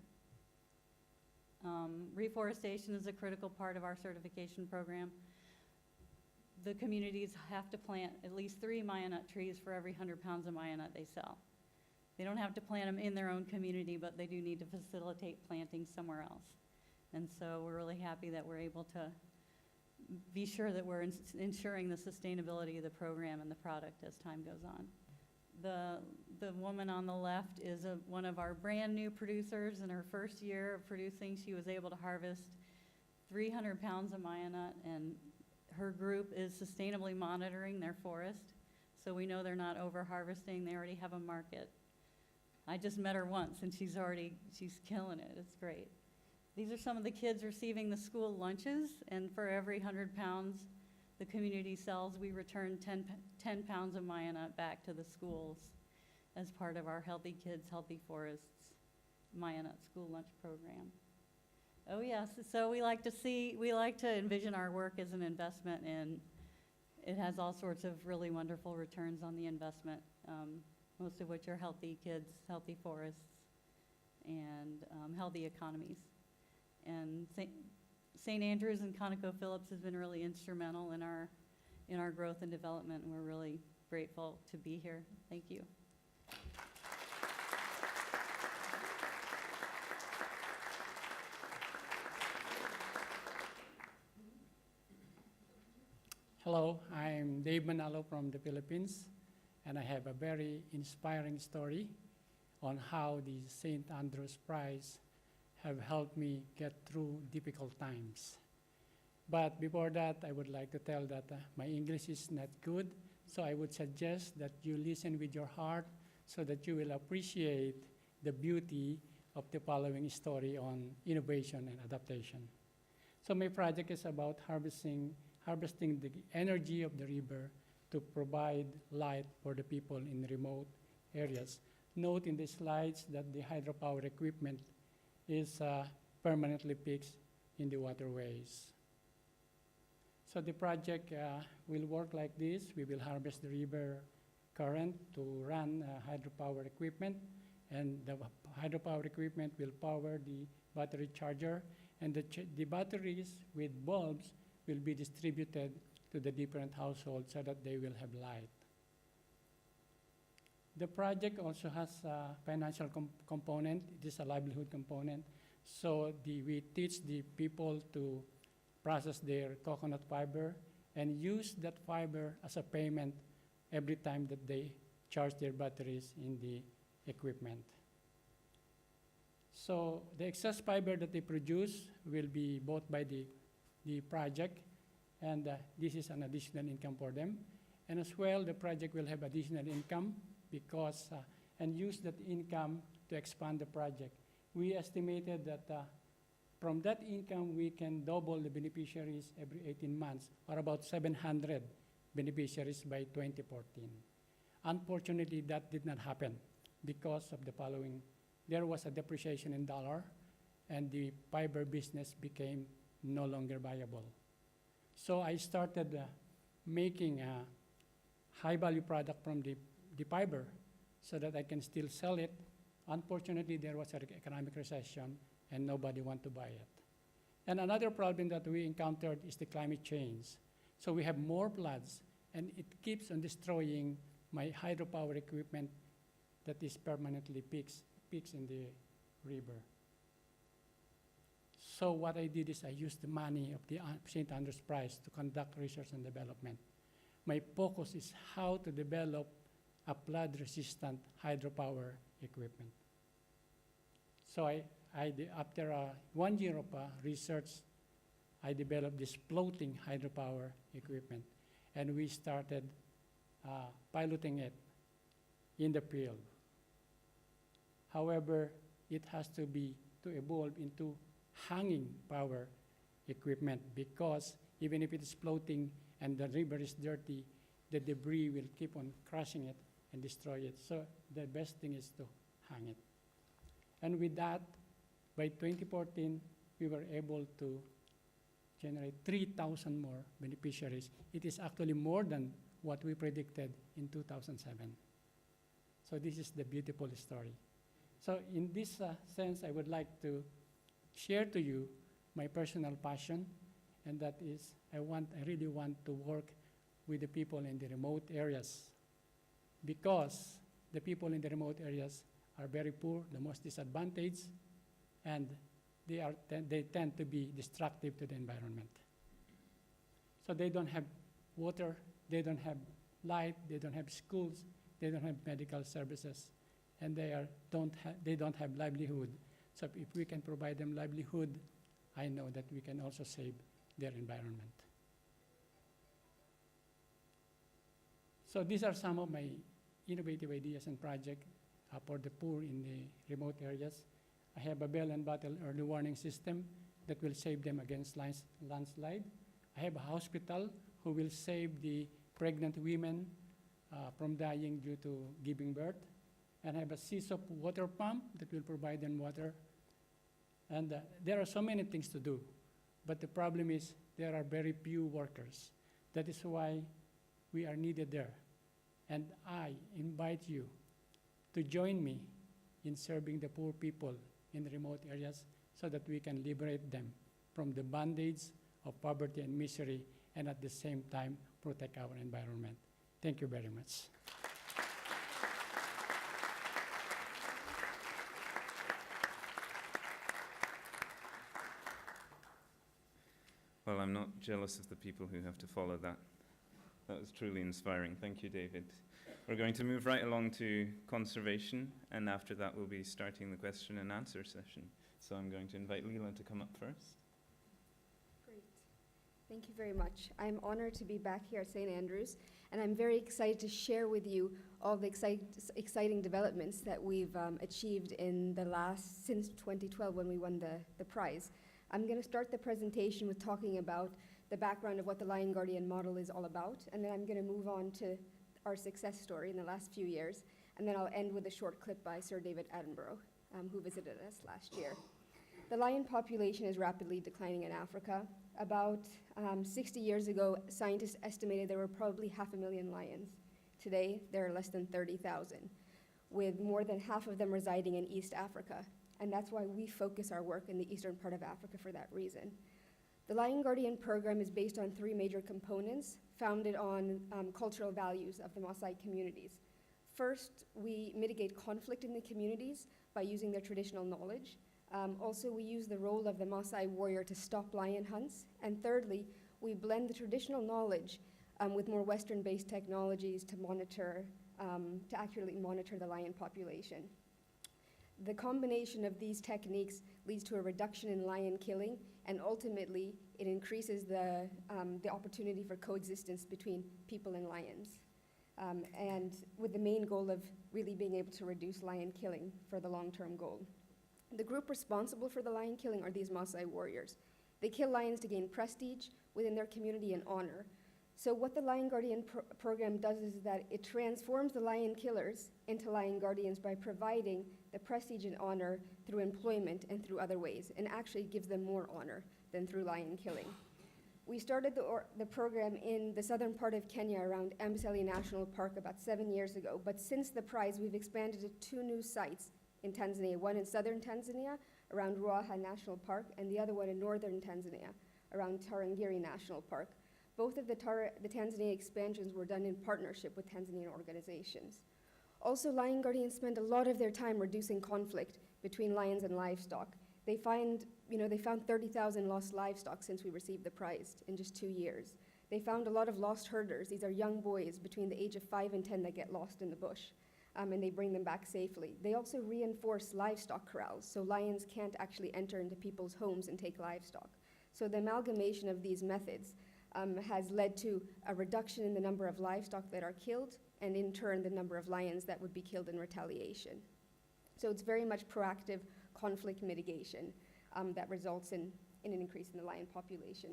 Reforestation is a critical part of our certification program. The communities have to plant at least 3 Maya nut trees for every 100 pounds of Maya nut they sell. They don't have to plant them in their own community, but they do need to facilitate planting somewhere else. And so we're really happy that we're able to be sure that we're ensuring the sustainability of the program and the product as time goes on. The woman on the left is one of our brand new producers. In her first year of producing, she was able to harvest 300 pounds of Maya nut, and her group is sustainably monitoring their forest. So we know they're not over-harvesting. They already have a market. I just met her once, and she's killing it. It's great. These are some of the kids receiving the school lunches, and for every 100 pounds the community sells, we return 10 pounds of Maya nut back to the schools as part of our Healthy Kids, Healthy Forests Maya nut school lunch program. Oh yes, so we like to envision our work as an investment, and it has all sorts of really wonderful returns on the investment, most of which are healthy kids, healthy forests, and healthy economies. And St. Andrews and ConocoPhillips has been really instrumental in our growth and development, and we're really grateful to be here. Thank you. Hello, I'm Dave Manalo from the Philippines, and I have a very inspiring story on how the St. Andrews Prize have helped me get through difficult times. But before that, I would like to tell that my English is not good, so I would suggest that you listen with your heart so that you will appreciate the beauty of the following story on innovation and adaptation. So my project is about harvesting the energy of the river to provide light for the people in remote areas. Note in the slides that the hydropower equipment is permanently fixed in the waterways. So the project will work like this. We will harvest the river current to run hydropower equipment, and the hydropower equipment will power the battery charger, and the batteries with bulbs will be distributed to the different households so that they will have light. The project also has a financial component. It is a livelihood component. So we teach the people to process their coconut fiber and use that fiber as a payment every time that they charge their batteries in the equipment. So the excess fiber that they produce will be bought by the project, and this is an additional income for them. And as well, the project will have additional income because, and use that income to expand the project. We estimated that from that income, we can double the beneficiaries every 18 months, or about 700 beneficiaries by 2014. Unfortunately, that did not happen because of the following. There was a depreciation in dollar, and the fiber business became no longer viable. So I started making a high-value product from the fiber so that I can still sell it. Unfortunately, there was an economic recession, and nobody wanted to buy it. And another problem that we encountered is the climate change. So we have more floods, and it keeps on destroying my hydropower equipment that is permanently fixed in the river. So what I did is I used the money of the St. Andrews Prize to conduct research and development. My focus is how to develop a flood-resistant hydropower equipment. So after 1 year of research, I developed this floating hydropower equipment, and we started piloting it in the field. However, it has to evolve into hanging power equipment, because even if it is floating and the river is dirty, the debris will keep on crushing it and destroy it. So the best thing is to hang it. And with that, by 2014, we were able to generate 3,000 more beneficiaries. It is actually more than what we predicted in 2007. So this is the beautiful story. So in this sense, I would like to share to you my personal passion, and that is I really want to work with the people in the remote areas, because the people in the remote areas are very poor, the most disadvantaged, and they tend to be destructive to the environment. So they don't have water, they don't have light, they don't have schools, they don't have medical services, and they don't have livelihood. So if we can provide them livelihood, I know that we can also save their environment. So these are some of my innovative ideas and projects for the poor in the remote areas. I have a bell and bottle early warning system that will save them against landslide. I have a hospital who will save the pregnant women from dying due to giving birth. And I have a sea-soap water pump that will provide them water. And there are so many things to do. But the problem is there are very few workers. That is why we are needed there. And I invite you to join me in serving the poor people in the remote areas so that we can liberate them from the bondage of poverty and misery and at the same time protect our environment. Thank you very much. Well, I'm not jealous of the people who have to follow that. That was truly inspiring. Thank you, David. We're going to move right along to conservation, and after that we'll be starting the question and answer session. So I'm going to invite Leela to come up first. Great. Thank you very much. I'm honored to be back here at St. Andrews, and I'm very excited to share with you all the exciting developments that we've achieved in the since 2012 when we won the prize. I'm going to start the presentation with talking about the background of what the Lion Guardian model is all about, and then I'm going to move on to our success story in the last few years, and then I'll end with a short clip by Sir David Attenborough, who visited us last year. The lion population is rapidly declining in Africa. About 60 years ago, scientists estimated there were probably 500,000 lions. Today, there are less than 30,000, with more than half of them residing in East Africa, and that's why we focus our work in the eastern part of Africa for that reason. The Lion Guardian program is based on 3 major components founded on cultural values of the Maasai communities. First, we mitigate conflict in the communities by using their traditional knowledge. Also, we use the role of the Maasai warrior to stop lion hunts. And thirdly, we blend the traditional knowledge with more Western-based technologies to accurately monitor the lion population. The combination of these techniques leads to a reduction in lion killing, and ultimately it increases the opportunity for coexistence between people and lions, and with the main goal of really being able to reduce lion killing for the long-term goal. The group responsible for the lion killing are these Maasai warriors. They kill lions to gain prestige within their community and honor. So what the Lion Guardian program does is that it transforms the lion killers into lion guardians by providing the prestige and honor through employment and through other ways, and actually gives them more honor than through lion killing. We started the program in the southern part of Kenya around Amboseli National Park about 7 years ago, but since the prize we've expanded to 2 new sites in Tanzania, one in southern Tanzania around Ruaha National Park, and the other one in northern Tanzania around Tarangire National Park. Both of the Tanzania expansions were done in partnership with Tanzanian organizations. Also, lion guardians spend a lot of their time reducing conflict between lions and livestock. They found 30,000 lost livestock since we received the prize in just 2 years. They found a lot of lost herders. These are young boys between the age of 5 and 10 that get lost in the bush, and they bring them back safely. They also reinforce livestock corrals, so lions can't actually enter into people's homes and take livestock. So the amalgamation of these methods has led to a reduction in the number of livestock that are killed, and in turn the number of lions that would be killed in retaliation. So it's very much proactive conflict mitigation that results in an increase in the lion population.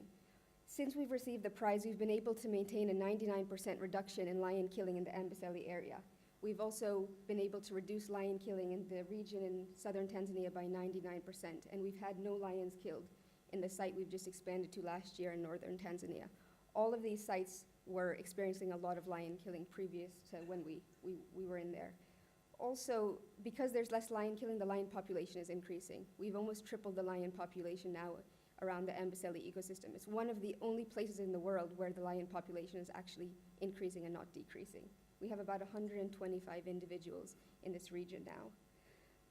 Since we've received the prize, we've been able to maintain a 99% reduction in lion killing in the Amboseli area. We've also been able to reduce lion killing in the region in southern Tanzania by 99%, and we've had no lions killed in the site we've just expanded to last year in northern Tanzania. All of these sites were experiencing a lot of lion killing previous to when we were in there. Also, because there's less lion killing, the lion population is increasing. We've almost tripled the lion population now around the Amboseli ecosystem. It's one of the only places in the world where the lion population is actually increasing and not decreasing. We have about 125 individuals in this region now.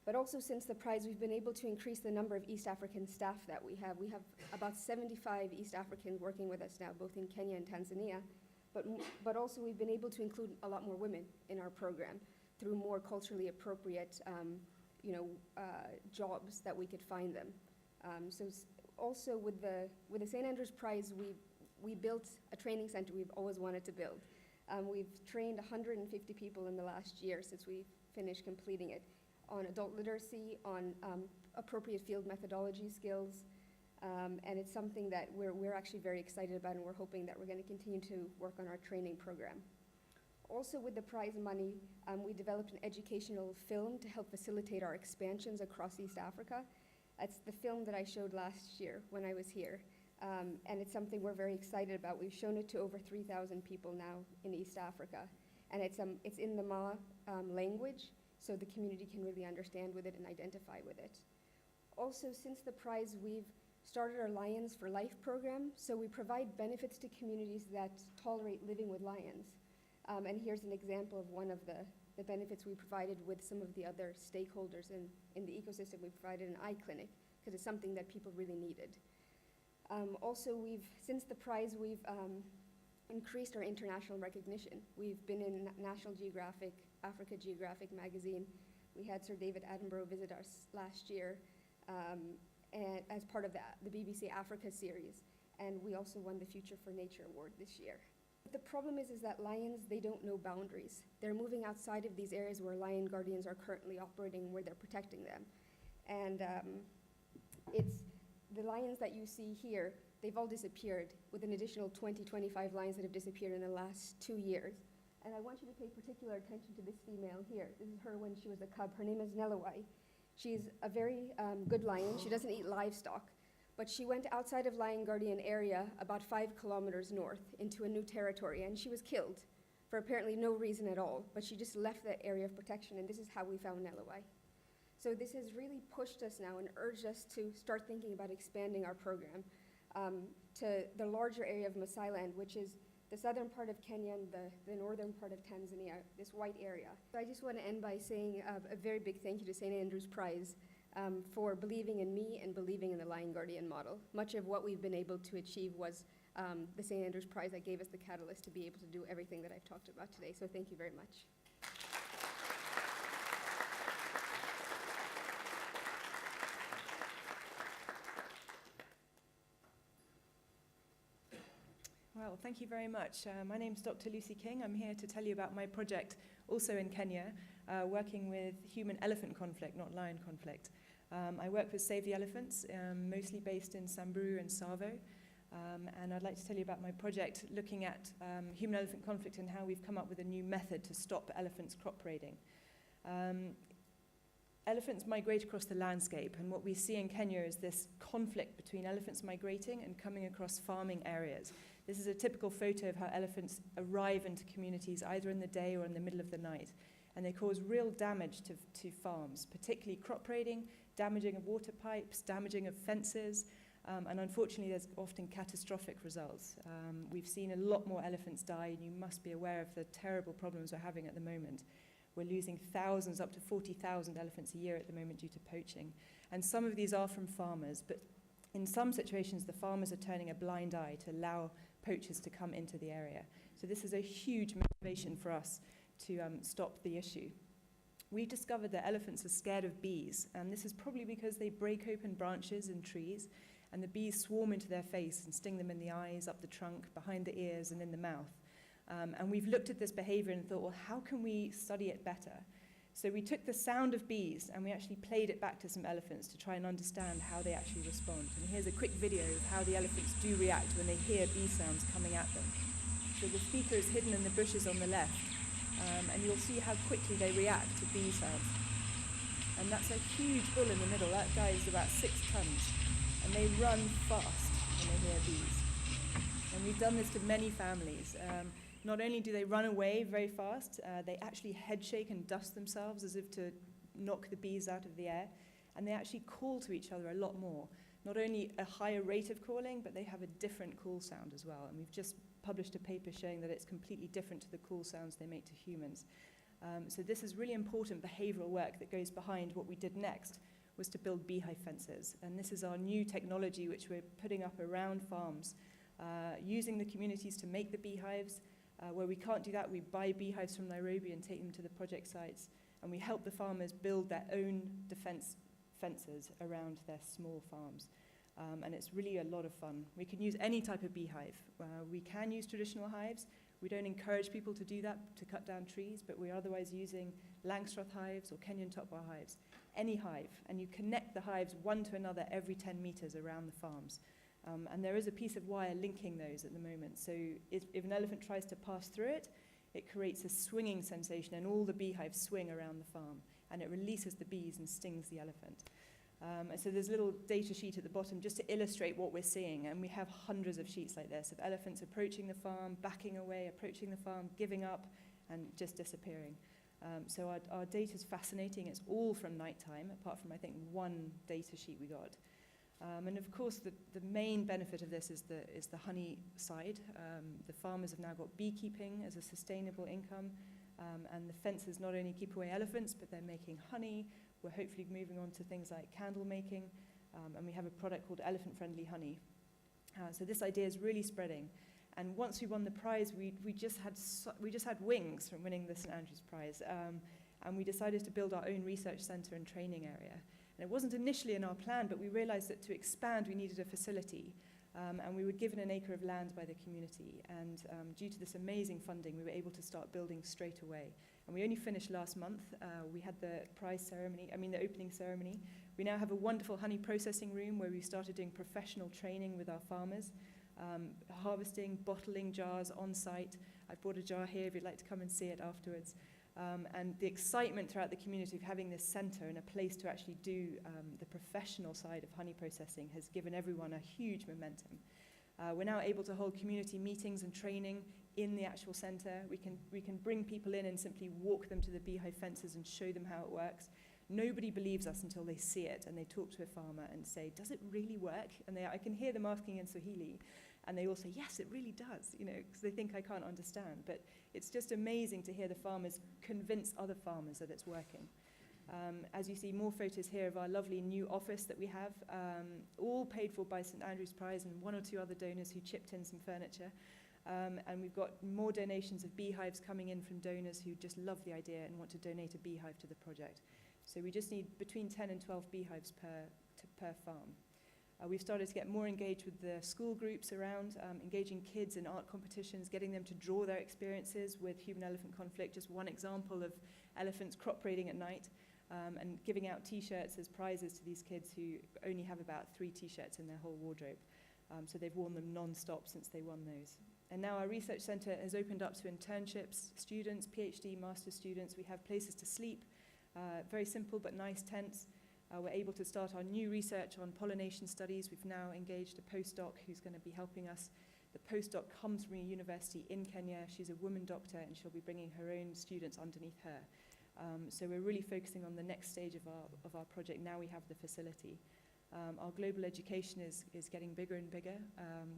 But also since the prize, we've been able to increase the number of East African staff that we have. We have about 75 East Africans working with us now, both in Kenya and Tanzania. But also we've been able to include a lot more women in our program through more culturally appropriate jobs that we could find them. Also with the St. Andrews Prize, we built a training center we've always wanted to build. We've trained 150 people in the last year since we finished completing it on adult literacy, on appropriate field methodology skills, and it's something that we're actually very excited about, and we're hoping that we're going to continue to work on our training program. Also, with the prize money, we developed an educational film to help facilitate our expansions across East Africa. It's the film that I showed last year when I was here, and it's something we're very excited about. We've shown it to over 3,000 people now in East Africa, and it's in the Ma language, so the community can really understand with it and identify with it. Also, since the prize, we've started our Lions for Life program, so we provide benefits to communities that tolerate living with lions. And here's an example of one of the benefits we provided with some of the other stakeholders in the ecosystem. We provided an eye clinic because it's something that people really needed. Also, since the prize, we've increased our international recognition. We've been in National Geographic, Africa Geographic magazine. We had Sir David Attenborough visit us last year and as part of the BBC Africa series. And we also won the Future for Nature Award this year. The problem is that lions, they don't know boundaries. They're moving outside of these areas where lion guardians are currently operating, where they're protecting them. And it's the lions that you see here, they've all disappeared, with an additional 25 lions that have disappeared in the last 2 years. And I want you to pay particular attention to this female here. This is her when she was a cub. Her name is Nelawai. She's a very good lion. She doesn't eat livestock. But she went outside of Lion Guardian area about 5 kilometers north into a new territory, and she was killed for apparently no reason at all, but she just left that area of protection, and this is how we found Nelawai. So this has really pushed us now and urged us to start thinking about expanding our program to the larger area of Maasai Land, which is the southern part of Kenya and the northern part of Tanzania, this white area. So I just want to end by saying a very big thank you to St. Andrew's Prize for believing in me and believing in the Lion Guardian model. Much of what we've been able to achieve was the St. Andrew's Prize that gave us the catalyst to be able to do everything that I've talked about today. So thank you very much. Well, thank you very much. My name's Dr. Lucy King. I'm here to tell you about my project, also in Kenya, working with human-elephant conflict, not lion conflict. I work with Save the Elephants, mostly based in Samburu and Savo, and I'd like to tell you about my project looking at human-elephant conflict and how we've come up with a new method to stop elephants crop raiding. Elephants migrate across the landscape, and what we see in Kenya is this conflict between elephants migrating and coming across farming areas. This is a typical photo of how elephants arrive into communities either in the day or in the middle of the night, and they cause real damage to farms, particularly crop raiding, damaging of water pipes, damaging of fences, and unfortunately there's often catastrophic results. We've seen a lot more elephants die, and you must be aware of the terrible problems we're having at the moment. We're losing thousands, up to 40,000 elephants a year at the moment due to poaching. And some of these are from farmers, but in some situations the farmers are turning a blind eye to allow poachers to come into the area. So this is a huge motivation for us to stop the issue. We've discovered that elephants are scared of bees, and this is probably because they break open branches and trees, and the bees swarm into their face and sting them in the eyes, up the trunk, behind the ears, and in the mouth. And we've looked at this behavior and thought, well, how can we study it better? So we took the sound of bees and we actually played it back to some elephants to try and understand how they actually respond. And here's a quick video of how the elephants do react when they hear bee sounds coming at them. So the speaker is hidden in the bushes on the left, and you'll see how quickly they react to bee sounds. And that's a huge bull in the middle. That guy is about 6 tons, and they run fast when they hear bees. And we've done this to many families. Not only do they run away very fast, they actually head shake and dust themselves as if to knock the bees out of the air, and they actually call to each other a lot more. Not only a higher rate of calling, but they have a different call sound as well, and we've just published a paper showing that it's completely different to the call sounds they make to humans. So this is really important behavioral work that goes behind what we did next, was to build beehive fences, and this is our new technology which we're putting up around farms, using the communities to make the beehives. Where we can't do that, we buy beehives from Nairobi and take them to the project sites, and we help the farmers build their own defense fences around their small farms. And it's really a lot of fun. We can use any type of beehive. We can use traditional hives. We don't encourage people to do that, to cut down trees, but we're otherwise using Langstroth hives or Kenyan top-bar hives, any hive, and you connect the hives one to another every 10 meters around the farms. And there is a piece of wire linking those at the moment. So if an elephant tries to pass through it, it creates a swinging sensation, and all the beehives swing around the farm, and it releases the bees and stings the elephant. And so there's a little data sheet at the bottom just to illustrate what we're seeing, and we have hundreds of sheets like this of elephants approaching the farm, backing away, approaching the farm, giving up, and just disappearing. So our data is fascinating. It's all from nighttime, apart from, I think, one data sheet we got. And of course, the main benefit of this is the honey side. The farmers have now got beekeeping as a sustainable income, and the fences not only keep away elephants, but they're making honey. We're hopefully moving on to things like candle making, and we have a product called elephant-friendly honey. So this idea is really spreading. And once we won the prize, we just had wings from winning the St Andrews Prize, and we decided to build our own research centre and training area. And it wasn't initially in our plan, but we realized that to expand, we needed a facility. And we were given an acre of land by the community. And due to this amazing funding, we were able to start building straight away. And we only finished last month. We had the the opening ceremony. We now have a wonderful honey processing room where we started doing professional training with our farmers, harvesting, bottling jars on site. I've brought a jar here if you'd like to come and see it afterwards. And the excitement throughout the community of having this centre and a place to actually do the professional side of honey processing has given everyone a huge momentum. We're now able to hold community meetings and training in the actual centre. We can bring people in and simply walk them to the beehive fences and show them how it works. Nobody believes us until they see it and they talk to a farmer and say, does it really work? And I can hear them asking in Swahili, and they all say, yes, it really does, because they think I can't understand. But it's just amazing to hear the farmers convince other farmers that it's working. As you see, more photos here of our lovely new office that we have, all paid for by St Andrews Prize and one or two other donors who chipped in some furniture. And we've got more donations of beehives coming in from donors who just love the idea and want to donate a beehive to the project. So we just need between 10 and 12 beehives per farm. We've started to get more engaged with the school groups around, engaging kids in art competitions, getting them to draw their experiences with human-elephant conflict. Just one example of elephants crop raiding at night, and giving out T-shirts as prizes to these kids who only have about 3 T-shirts in their whole wardrobe. So they've worn them non-stop since they won those. And now our research centre has opened up to internships, students, PhD, master's students. We have places to sleep, very simple but nice tents. We're able to start our new research on pollination studies. We've now engaged a postdoc who's going to be helping us. The postdoc comes from a university in Kenya. She's a woman doctor, and she'll be bringing her own students underneath her. So we're really focusing on the next stage of our project. Now we have the facility. Our global education is getting bigger and bigger.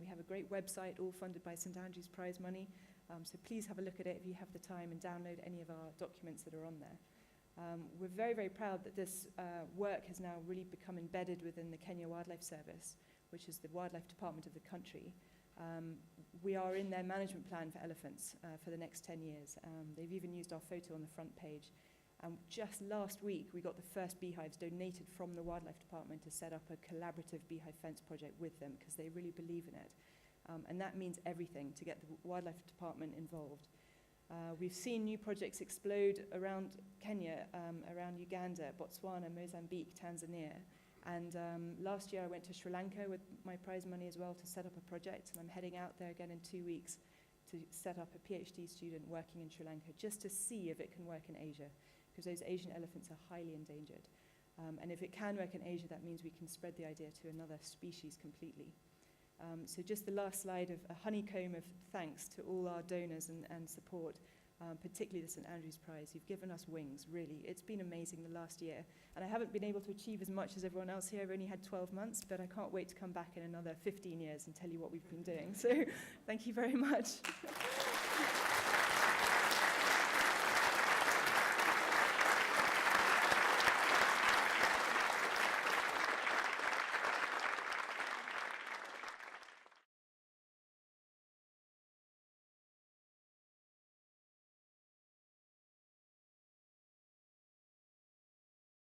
We have a great website, all funded by St Andrews Prize money. So please have a look at it if you have the time and download any of our documents that are on there. We're very, very proud that this work has now really become embedded within the Kenya Wildlife Service, which is the wildlife department of the country. We are in their management plan for elephants for the next 10 years. They've even used our photo on the front page. And just last week, we got the first beehives donated from the Wildlife Department to set up a collaborative beehive fence project with them, because they really believe in it. And that means everything to get the Wildlife Department involved. We've seen new projects explode around Kenya, around Uganda, Botswana, Mozambique, Tanzania. And last year I went to Sri Lanka with my prize money as well to set up a project, and I'm heading out there again in 2 weeks to set up a PhD student working in Sri Lanka just to see if it can work in Asia, because those Asian elephants are highly endangered. And if it can work in Asia, that means we can spread the idea to another species completely. So just the last slide of a honeycomb of thanks to all our donors and support, particularly the St Andrews Prize. You've given us wings, really. It's been amazing the last year. And I haven't been able to achieve as much as everyone else here. I've only had 12 months, but I can't wait to come back in another 15 years and tell you what we've been doing. So thank you very much.